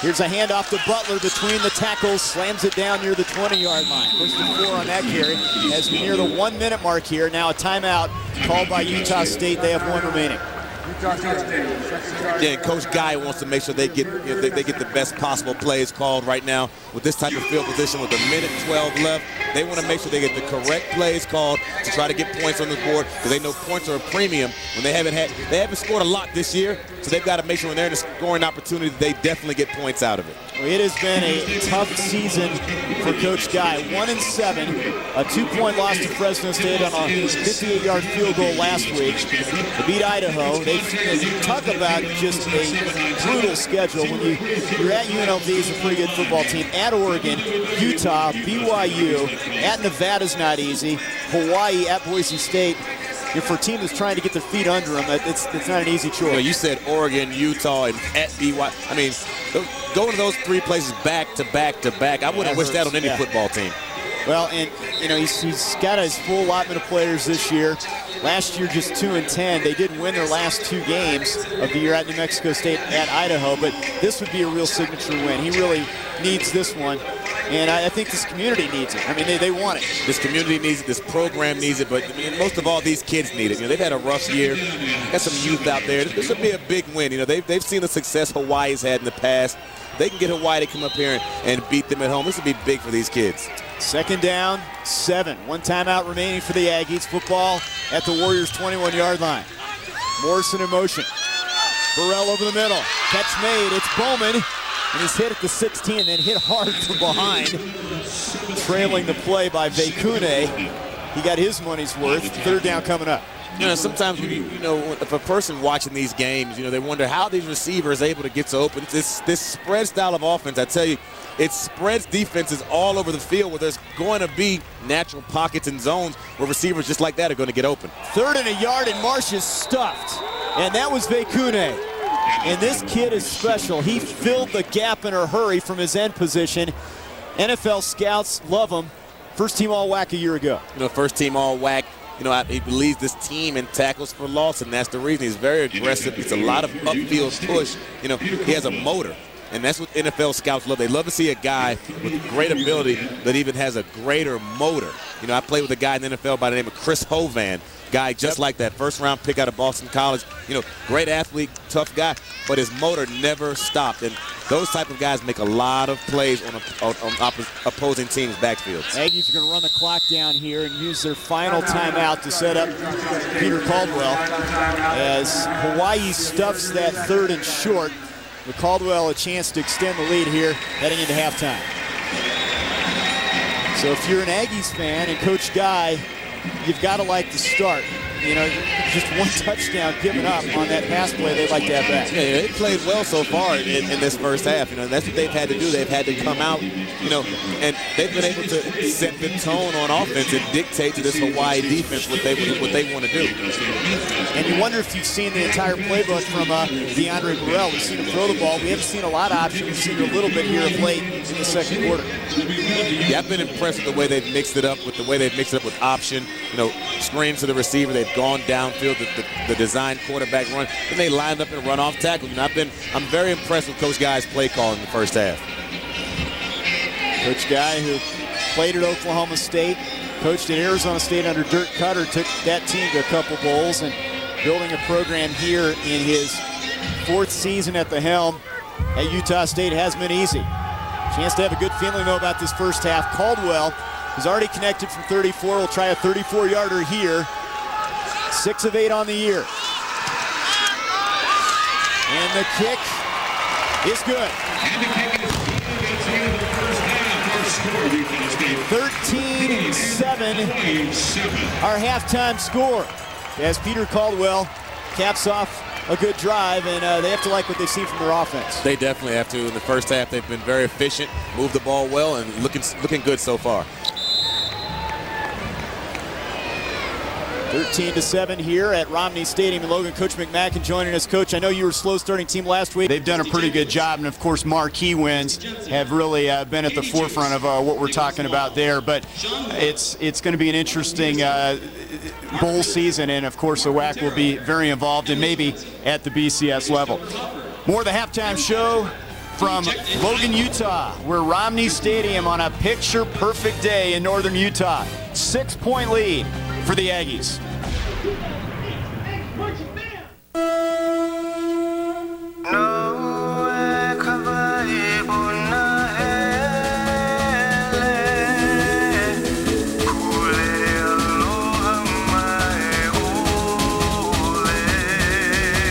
Here's a handoff to Butler between the tackles, slams it down near the 20-yard line. First and 4 on that carry as we near the 1 minute mark here. Now a timeout called by Utah State. They have 1 remaining. Yeah, and Coach Guy wants to make sure they get they get the best possible plays called right now with this type of field position with a minute 12 left. They want to make sure they get the correct plays called to try to get points on the board because they know points are a premium when they haven't scored a lot this year. So they've got to make sure when they're in a scoring opportunity, they definitely get points out of it. Well, it has been a tough season for Coach Guy. 1-7, a 2-point loss to Fresno State on a 58-yard field goal last week. They beat Idaho. They talk about just a brutal schedule. When you're at UNLV, it's a pretty good football team. At Oregon, Utah, BYU, at Nevada's not easy. Hawaii, at Boise State. For a team that's trying to get their feet under them, it's not an easy choice. You know, you said Oregon, Utah, and at BYU. I mean, going to those 3 places back to back to back, I wouldn't wish that on any football team. Well, and you know he's got his full allotment of players this year. Last year, just 2-10. They didn't win their last 2 games of the year at New Mexico State, at Idaho, but this would be a real signature win. He really needs this one. And I think this community needs it. I mean, they want it. This community needs it. This program needs it. But most of all, these kids need it. You know, they've had a rough year. Got some youth out there. This would be a big win. You know, they've seen the success Hawaii's had in the past. They can get Hawaii to come up here and beat them at home. This would be big for these kids. 2nd down, 7. 1 timeout remaining for the Aggies. Football at the Warriors' 21-yard line. Morrison in motion. Burrell over the middle. Catch made. It's Bowman. And he's hit at the 16 and then hit hard from behind. Trailing the play by Vekune. He got his money's worth. 3rd down coming up. You know, sometimes if a person watching these games, you know, they wonder how these receivers are able to get so open. This spread style of offense, I tell you, it spreads defenses all over the field where there's going to be natural pockets and zones where receivers just like that are going to get open. 3rd and a yard, and Marsh is stuffed. And that was Vekune. And this kid is special. He filled the gap in a hurry from his end position. NFL scouts love him. First team All-WAC a year ago. You know, first team All-WAC. You know, he leads this team in tackles for loss, and that's the reason. He's very aggressive. It's a lot of upfield push. You know, he has a motor. And that's what NFL scouts love. They love to see a guy with great ability that even has a greater motor. You know, I played with a guy in the NFL by the name of Chris Hovan. Guy just like that, 1st-round pick out of Boston College. You know, great athlete, tough guy, but his motor never stopped. And those type of guys make a lot of plays on opposing teams' backfields. Aggies are going to run the clock down here and use their final timeout to set up Peter Caldwell as Hawaii stuffs that 3rd and short. With Caldwell a chance to extend the lead here heading into halftime. So if you're an Aggies fan and Coach Guy, you've got to like the start. You know, just 1 touchdown given up on that pass play they'd like to have back. Yeah, they played well so far in this first half. You know, and that's what they've had to do. They've had to come out, you know, and they've been able to set the tone on offense and dictate to this Hawaii defense what they want to do. And you wonder if you've seen the entire playbook from DeAndre Burrell. We've seen him throw the ball. We haven't seen a lot of options. We've seen it a little bit here of late in the 2nd quarter. Yeah, I've been impressed with the way they've mixed it up, with option. You know, screens to the receiver. They've gone downfield, the design quarterback run, and they lined up and run off tackle. You know, I'm very impressed with Coach Guy's play call in the first half. Coach Guy, who played at Oklahoma State, coached at Arizona State under Dirk Cutter, took that team to a couple bowls, and building a program here in his 4th season at the helm at Utah State has been easy. Chance to have a good feeling, though, about this first half. Caldwell is already connected from 34. Will try a 34-yarder here. 6 of 8 on the year. And the kick is good. 13-7, our halftime score, as Peter Caldwell caps off a good drive, and they have to like what they've seen from their offense. They definitely have to. In the first half, they've been very efficient, moved the ball well, and looking good so far. 13-7 here at Romney Stadium in Logan. Coach McMackin joining us. Coach, I know you were a slow starting team last week. They've done a pretty good job, and of course marquee wins have really been at the forefront of what we're talking about there. But it's going to be an interesting bowl season, and of course the WAC will be very involved, and maybe at the BCS level. More of the halftime show from Logan, Utah. We're Romney Stadium on a picture-perfect day in northern Utah. 6-point lead for the Aggies.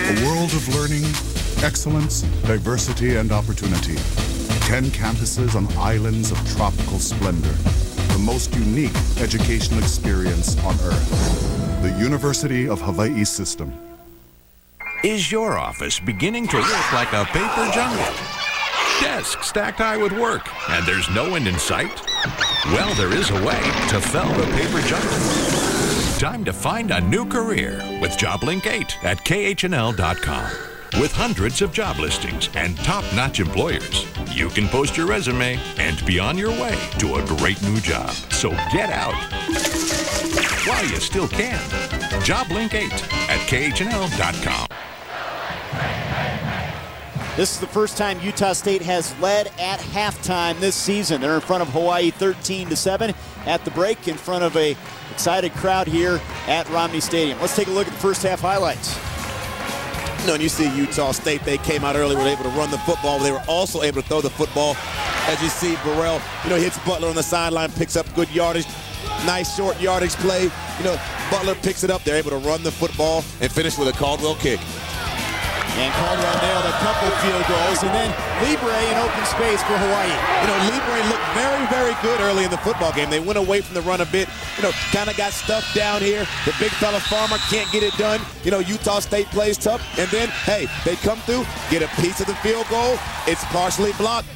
A world of learning, excellence, diversity, and opportunity. 10 campuses on islands of tropical splendor. The most unique educational experience on Earth. The University of Hawaii System. Is your office beginning to look like a paper jungle? Desks stacked high with work, and there's no end in sight? Well, there is a way to fell the paper jungle. Time to find a new career with JobLink 8 at KHNL.com. With hundreds of job listings and top-notch employers, you can post your resume and be on your way to a great new job. So get out while you still can. JobLink 8 at KHNL.com. This is the first time Utah State has led at halftime this season. They're in front of Hawaii 13-7 at the break, in front of a excited crowd here at Romney Stadium. Let's take a look at the first half highlights. And you see Utah State, they came out early, were able to run the football, but they were also able to throw the football. As you see, Burrell, hits Butler on the sideline, picks up good yardage, nice short yardage play. Butler picks it up, they're able to run the football and finish with a Caldwell kick. And Caldwell nailed a couple field goals, and then Libre in open space for Hawaii. Libre looked very, very good early in the football game. They went away from the run a bit, kind of got stuffed down here. The big fella Farmer can't get it done. Utah State plays tough, and then, hey, they come through, get a piece of the field goal. It's partially blocked.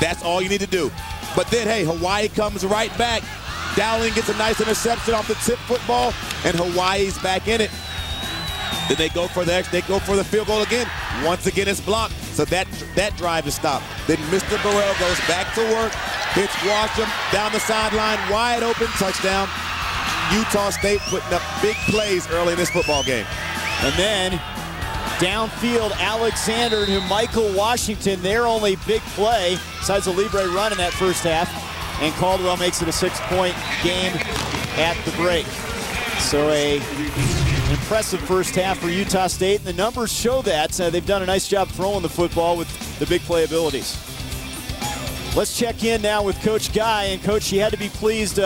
That's all you need to do. But then, hey, Hawaii comes right back. Dowling gets a nice interception off the tip football, and Hawaii's back in it. Then they go for the field goal again. Once again, it's blocked. So that drive is stopped. Then Mr. Burrell goes back to work, hits Washam down the sideline, wide open touchdown. Utah State putting up big plays early in this football game. And then downfield, Alexander to Michael Washington. Their only big play, besides the Libre run in that first half. And Caldwell makes it a 6-point game at the break. So impressive first half for Utah State, and the numbers show that. They've done a nice job throwing the football with the big play abilities. Let's check in now with Coach Guy. And Coach, you had to be pleased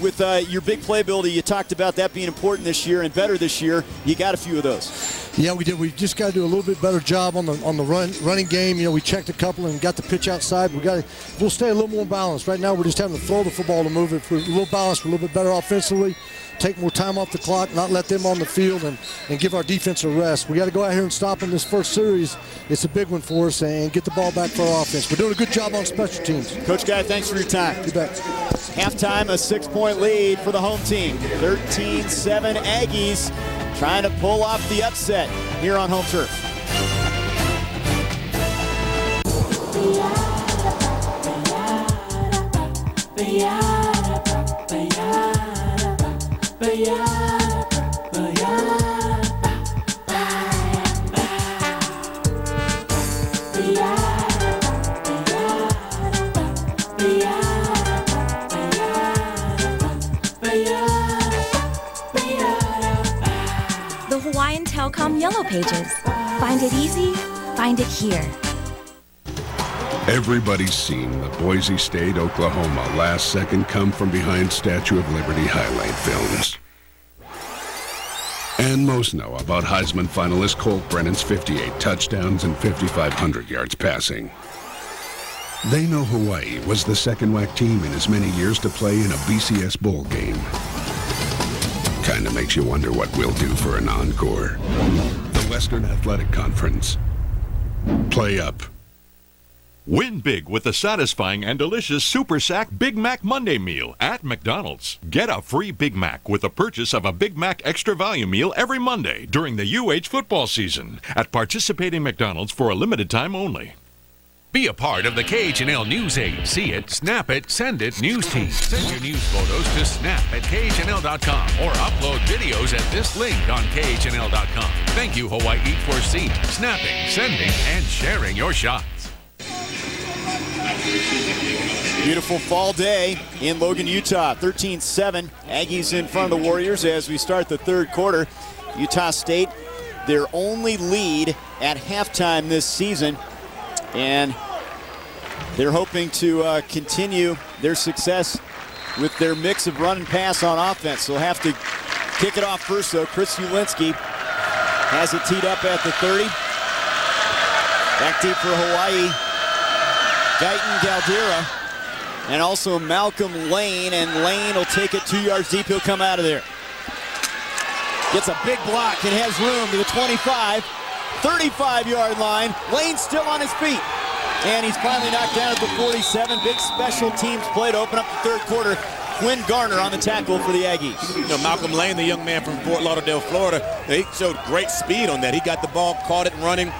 with your big play ability. You talked about that being important this year and better this year. You got a few of those. Yeah, we did. We just got to do a little bit better job on the running game. We checked a couple and got the pitch outside. We'll stay a little more balanced. Right now, we're just having to throw the football to move it. If we're a little balanced, we're a little bit better offensively. Take more time off the clock, not let them on the field, and give our defense a rest. We got to go out here and stop in this first series. It's a big one for us, and get the ball back for our offense. We're doing a good job on special teams. Coach Guy, thanks for your time. You bet. Halftime, a 6-point lead for the home team. 13-7 Aggies trying to pull off the upset here on home turf. The Hawaiian Telcom Yellow Pages. Find it easy, find it here. Everybody's seen the Boise State, Oklahoma last-second come-from-behind Statue of Liberty highlight films. And most know about Heisman finalist Colt Brennan's 58 touchdowns and 5,500 yards passing. They know Hawaii was the second WAC team in as many years to play in a BCS bowl game. Kinda makes you wonder what we'll do for an encore. The Western Athletic Conference. Play up. Win big with the satisfying and delicious Super Sack Big Mac Monday Meal at McDonald's. Get a free Big Mac with the purchase of a Big Mac Extra Value Meal every Monday during the UH football season at participating McDonald's for a limited time only. Be a part of the KHNL News Aid. See it, snap it, send it, news team. Send your news photos to snap@khnl.com or upload videos at this link on khnl.com. Thank you, Hawaii, for seeing, snapping, sending, and sharing your shots. Beautiful fall day in Logan, Utah. 13-7. Aggies in front of the Warriors as we start the third quarter. Utah State, their only lead at halftime this season. And they're hoping to continue their success with their mix of run and pass on offense. They'll have to kick it off first, though. Chris Ulinski has it teed up at the 30. Back deep for Hawaii. Guyton Galdera. And also Malcolm Lane, and Lane will take it 2 yards deep. He'll come out of there. Gets a big block and has room to the 25, 35-yard line. Lane still on his feet. And he's finally knocked down at the 47. Big special teams play to open up the third quarter. Quinn Garner on the tackle for the Aggies. You know, Malcolm Lane, the young man from Fort Lauderdale, Florida, he showed great speed on that. He got the ball, caught it running,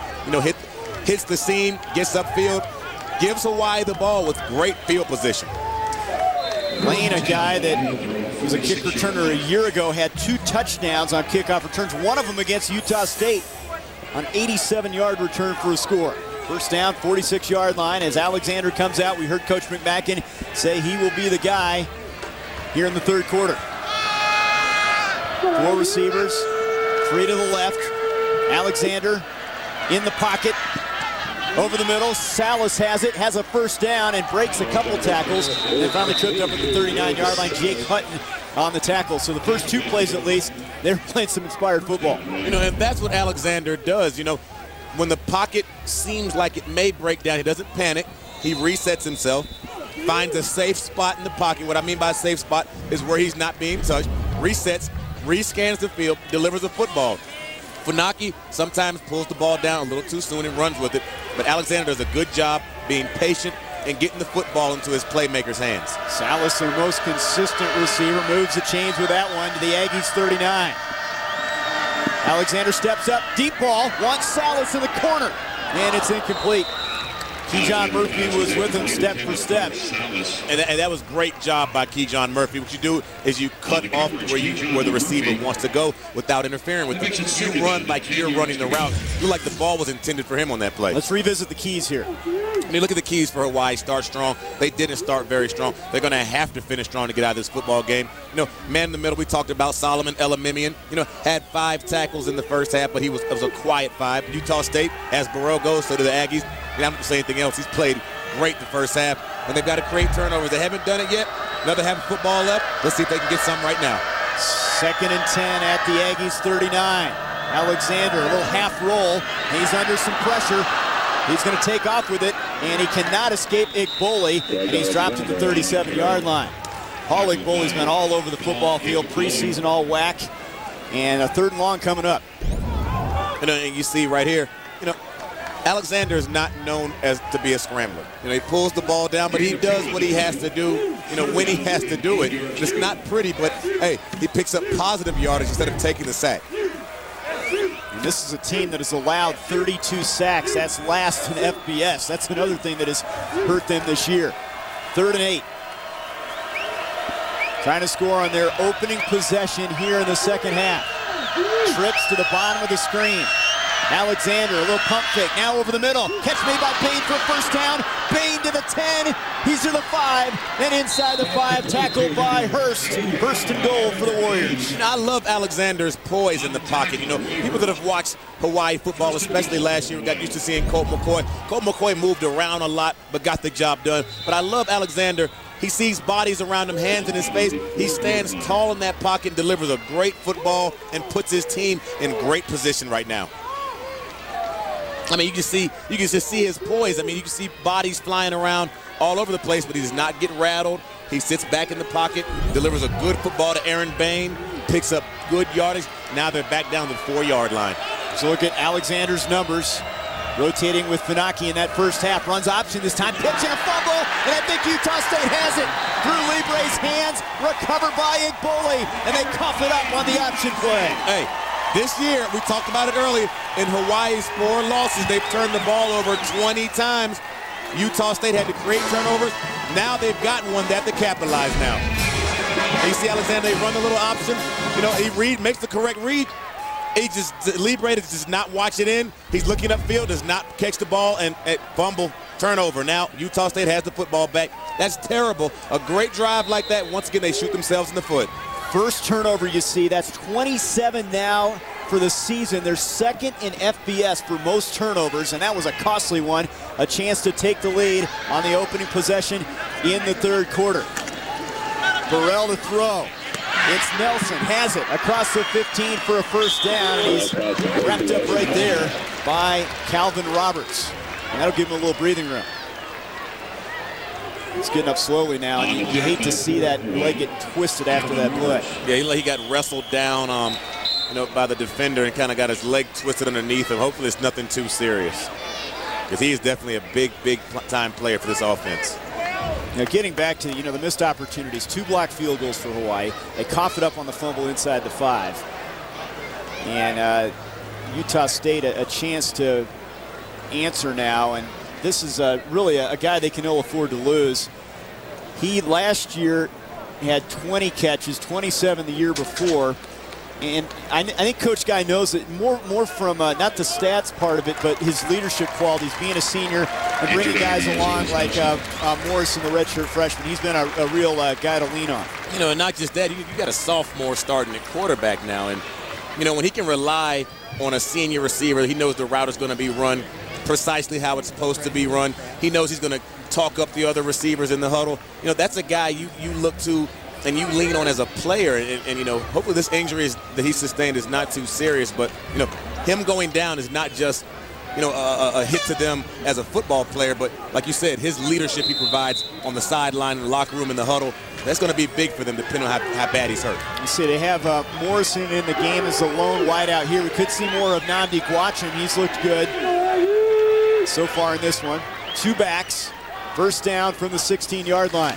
hits the seam, gets upfield, gives Hawaii the ball with great field position. Lane, a guy that was a kick returner a year ago, had 2 touchdowns on kickoff returns, one of them against Utah State on 87-yard return for a score. First down, 46-yard line as Alexander comes out. We heard Coach McMacken say he will be the guy here in the third quarter. 4 receivers, 3 to the left. Alexander in the pocket. Over the middle, Salas has it, has a first down, and breaks a couple tackles. And they finally tripped up at the 39-yard line. Jake Hutton on the tackle. So the first 2 plays at least, they're playing some inspired football. And that's what Alexander does. When the pocket seems like it may break down, he doesn't panic. He resets himself, finds a safe spot in the pocket. What I mean by a safe spot is where he's not being touched, resets, rescans the field, delivers a football. Funaki sometimes pulls the ball down a little too soon and runs with it, but Alexander does a good job being patient and getting the football into his playmaker's hands. Salas, their most consistent receiver, moves the chains with that one to the Aggies 39. Alexander steps up, deep ball, wants Salas in the corner, and it's incomplete. Keyshawn Murphy was with him step for step. And that was a great job by Keyshawn Murphy. What you do is you cut off where the receiver wants to go without interfering with it. You run like you're running the route. You like the ball was intended for him on that play. Let's revisit the keys here. I mean, look at the keys for Hawaii. Start strong. They didn't start very strong. They're going to have to finish strong to get out of this football game. Man in the middle, we talked about Solomon Elamimian. Had 5 tackles in the first half, but it was a quiet 5. Utah State, as Burrell goes, so do the Aggies. I don't have to say anything else. He's played great the first half, and they've got to create turnovers. They haven't done it yet. Another half of football left. Let's see if they can get some right now. 2nd and 10 at the Aggies 39. Alexander, a little half roll. He's under some pressure. He's going to take off with it, and he cannot escape Igboli, and he's dropped at the 37-yard line. Paul Igboli's been all over the football field, preseason all WAC, and a 3rd and long coming up. And you see right here, Alexander is not known as to be a scrambler. He pulls the ball down, but he does what he has to do, when he has to do it. It's not pretty, but, hey, he picks up positive yardage instead of taking the sack. And this is a team that has allowed 32 sacks. That's last in FBS. That's another thing that has hurt them this year. 3rd and 8. Trying to score on their opening possession here in the second half. Trips to the bottom of the screen. Alexander, a little pump fake, now over the middle. Catch made by Bain for first down. Bain to the 10, he's to the 5, and inside the 5, tackled by Hurst. First and goal for the Warriors. You know, I love Alexander's poise in the pocket. You know, people that have watched Hawaii football, especially last year, got used to seeing Colt McCoy. Colt McCoy moved around a lot, but got the job done. But I love Alexander. He sees bodies around him, hands in his face. He stands tall in that pocket and delivers a great football and puts his team in great position right now. I mean, you can just see his poise. I mean, you can see bodies flying around all over the place, but he does not get rattled. He sits back in the pocket, delivers a good football to Aaron Bain, picks up good yardage. Now they're back down to the 4-yard line. So look at Alexander's numbers. Rotating with Funaki in that first half. Runs option this time. Pitch and a fumble. And I think Utah State has it. Through Libre's hands. Recovered by Igboli. And they cough it up on the option play. Hey, this year, we talked about it earlier, in Hawaii's 4 losses, they've turned the ball over 20 times. Utah State had to create turnovers. Now they've gotten one that they capitalize now. And you see Alexander, they run a little option. You know, he makes the correct read. Libre does not watch it in. He's looking upfield, does not catch the ball, and fumble, turnover. Now Utah State has the football back. That's terrible. A great drive like that, once again, they shoot themselves in the foot. First turnover you see, that's 27 now for the season. They're second in FBS for most turnovers, and that was a costly one. A chance to take the lead on the opening possession in the third quarter. Burrell to throw. It's Nelson, has it across the 15 for a first down, and he's wrapped up right there by Calvin Roberts. And that'll give him a little breathing room. He's getting up slowly now, and you hate to see that leg get twisted after that play. Yeah, he got wrestled down by the defender and kind of got his leg twisted underneath him. Hopefully it's nothing too serious, because he is definitely a big time player for this offense. Now getting back to the missed opportunities, 2 blocked field goals for Hawaii. They coughed it up on the fumble inside the 5. And Utah State a chance to answer now, and this is really a guy they can ill afford to lose. He last year had 20 catches, 27 the year before. And I think Coach Guy knows it more from not the stats part of it, but his leadership qualities, being a senior and bringing guys along like Morrison, the redshirt freshman. He's been a real guy to lean on. You know, and not just that, you got a sophomore starting at quarterback now. And, when he can rely on a senior receiver, he knows the route is going to be run precisely how it's supposed to be run. He knows he's going to talk up the other receivers in the huddle. That's a guy you look to and you lean on as a player, and hopefully this injury that he sustained is not too serious, but him going down is not just a hit to them as a football player, but like you said, his leadership he provides on the sideline, in the locker room, in the huddle, that's going to be big for them depending on how bad he's hurt. You see they have Morrison in the game as the lone wideout here. We could see more of Nnamdi Gwacham. He's looked good so far in this one. 2 backs, first down from the 16-yard line.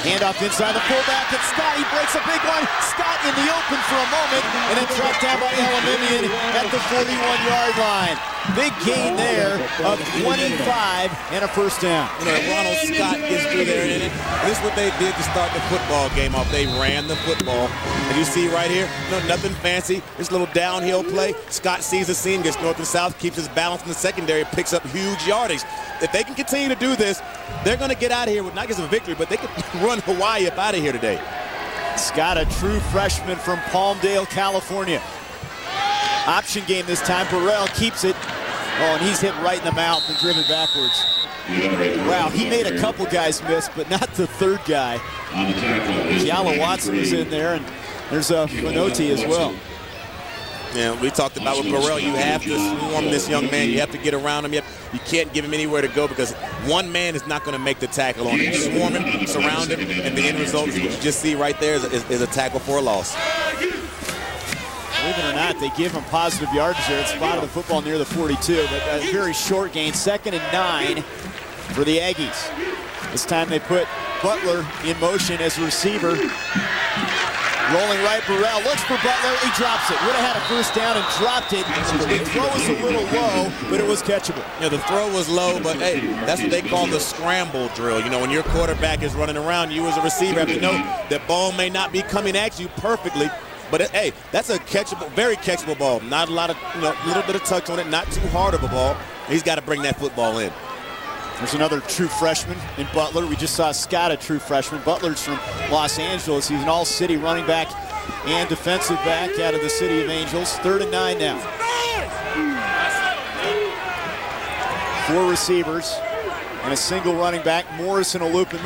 Handoff inside the fullback, it's Scott. He breaks a big one. Scott in the open for a moment, and then tracked down by Elimimian at the 41-yard line. Big gain there of 25 and a first down. Ronald Scott gets through there in it. This is what they did to start the football game off. They ran the football. And you see right here, nothing fancy. This little downhill play. Scott sees the seam, gets north and south, keeps his balance in the secondary, picks up huge yardage. If they can continue to do this, they're going to get out of here with not just a victory, but they can run Hawaii up out of here today. Scott, a true freshman from Palmdale, California. Option game this time. Burrell keeps it. Oh, and he's hit right in the mouth and driven backwards. Wow, he made a couple guys miss, but not the third guy. Giala Watson is in there, and there's a Finoti as well. Yeah, we talked about with Burrell, you have to swarm this young man. You have to get around him. You can't give him anywhere to go because one man is not going to make the tackle on him. You swarm him, surround him, and the end result is what you just see right there is a tackle for a loss. Believe it or not, they give him positive yardage there. It spotted the football near the 42, but a very short gain. 2nd and 9 for the Aggies. This time they put Butler in motion as a receiver. Rolling right, Burrell looks for Butler. He drops it. Would have had a first down and dropped it. The throw was a little low, but it was catchable. The throw was low, but hey, that's what they call the scramble drill. When your quarterback is running around, you as a receiver have to know that ball may not be coming at you perfectly, But, hey, that's a catchable, very catchable ball. Not a lot of, a little bit of touch on it, not too hard of a ball. He's got to bring that football in. There's another true freshman in Butler. We just saw Scott, a true freshman. Butler's from Los Angeles. He's an all-city running back and defensive back out of the City of Angels. 3rd and 9 now. 4 receivers and a single running back. Morrison will loop in motion.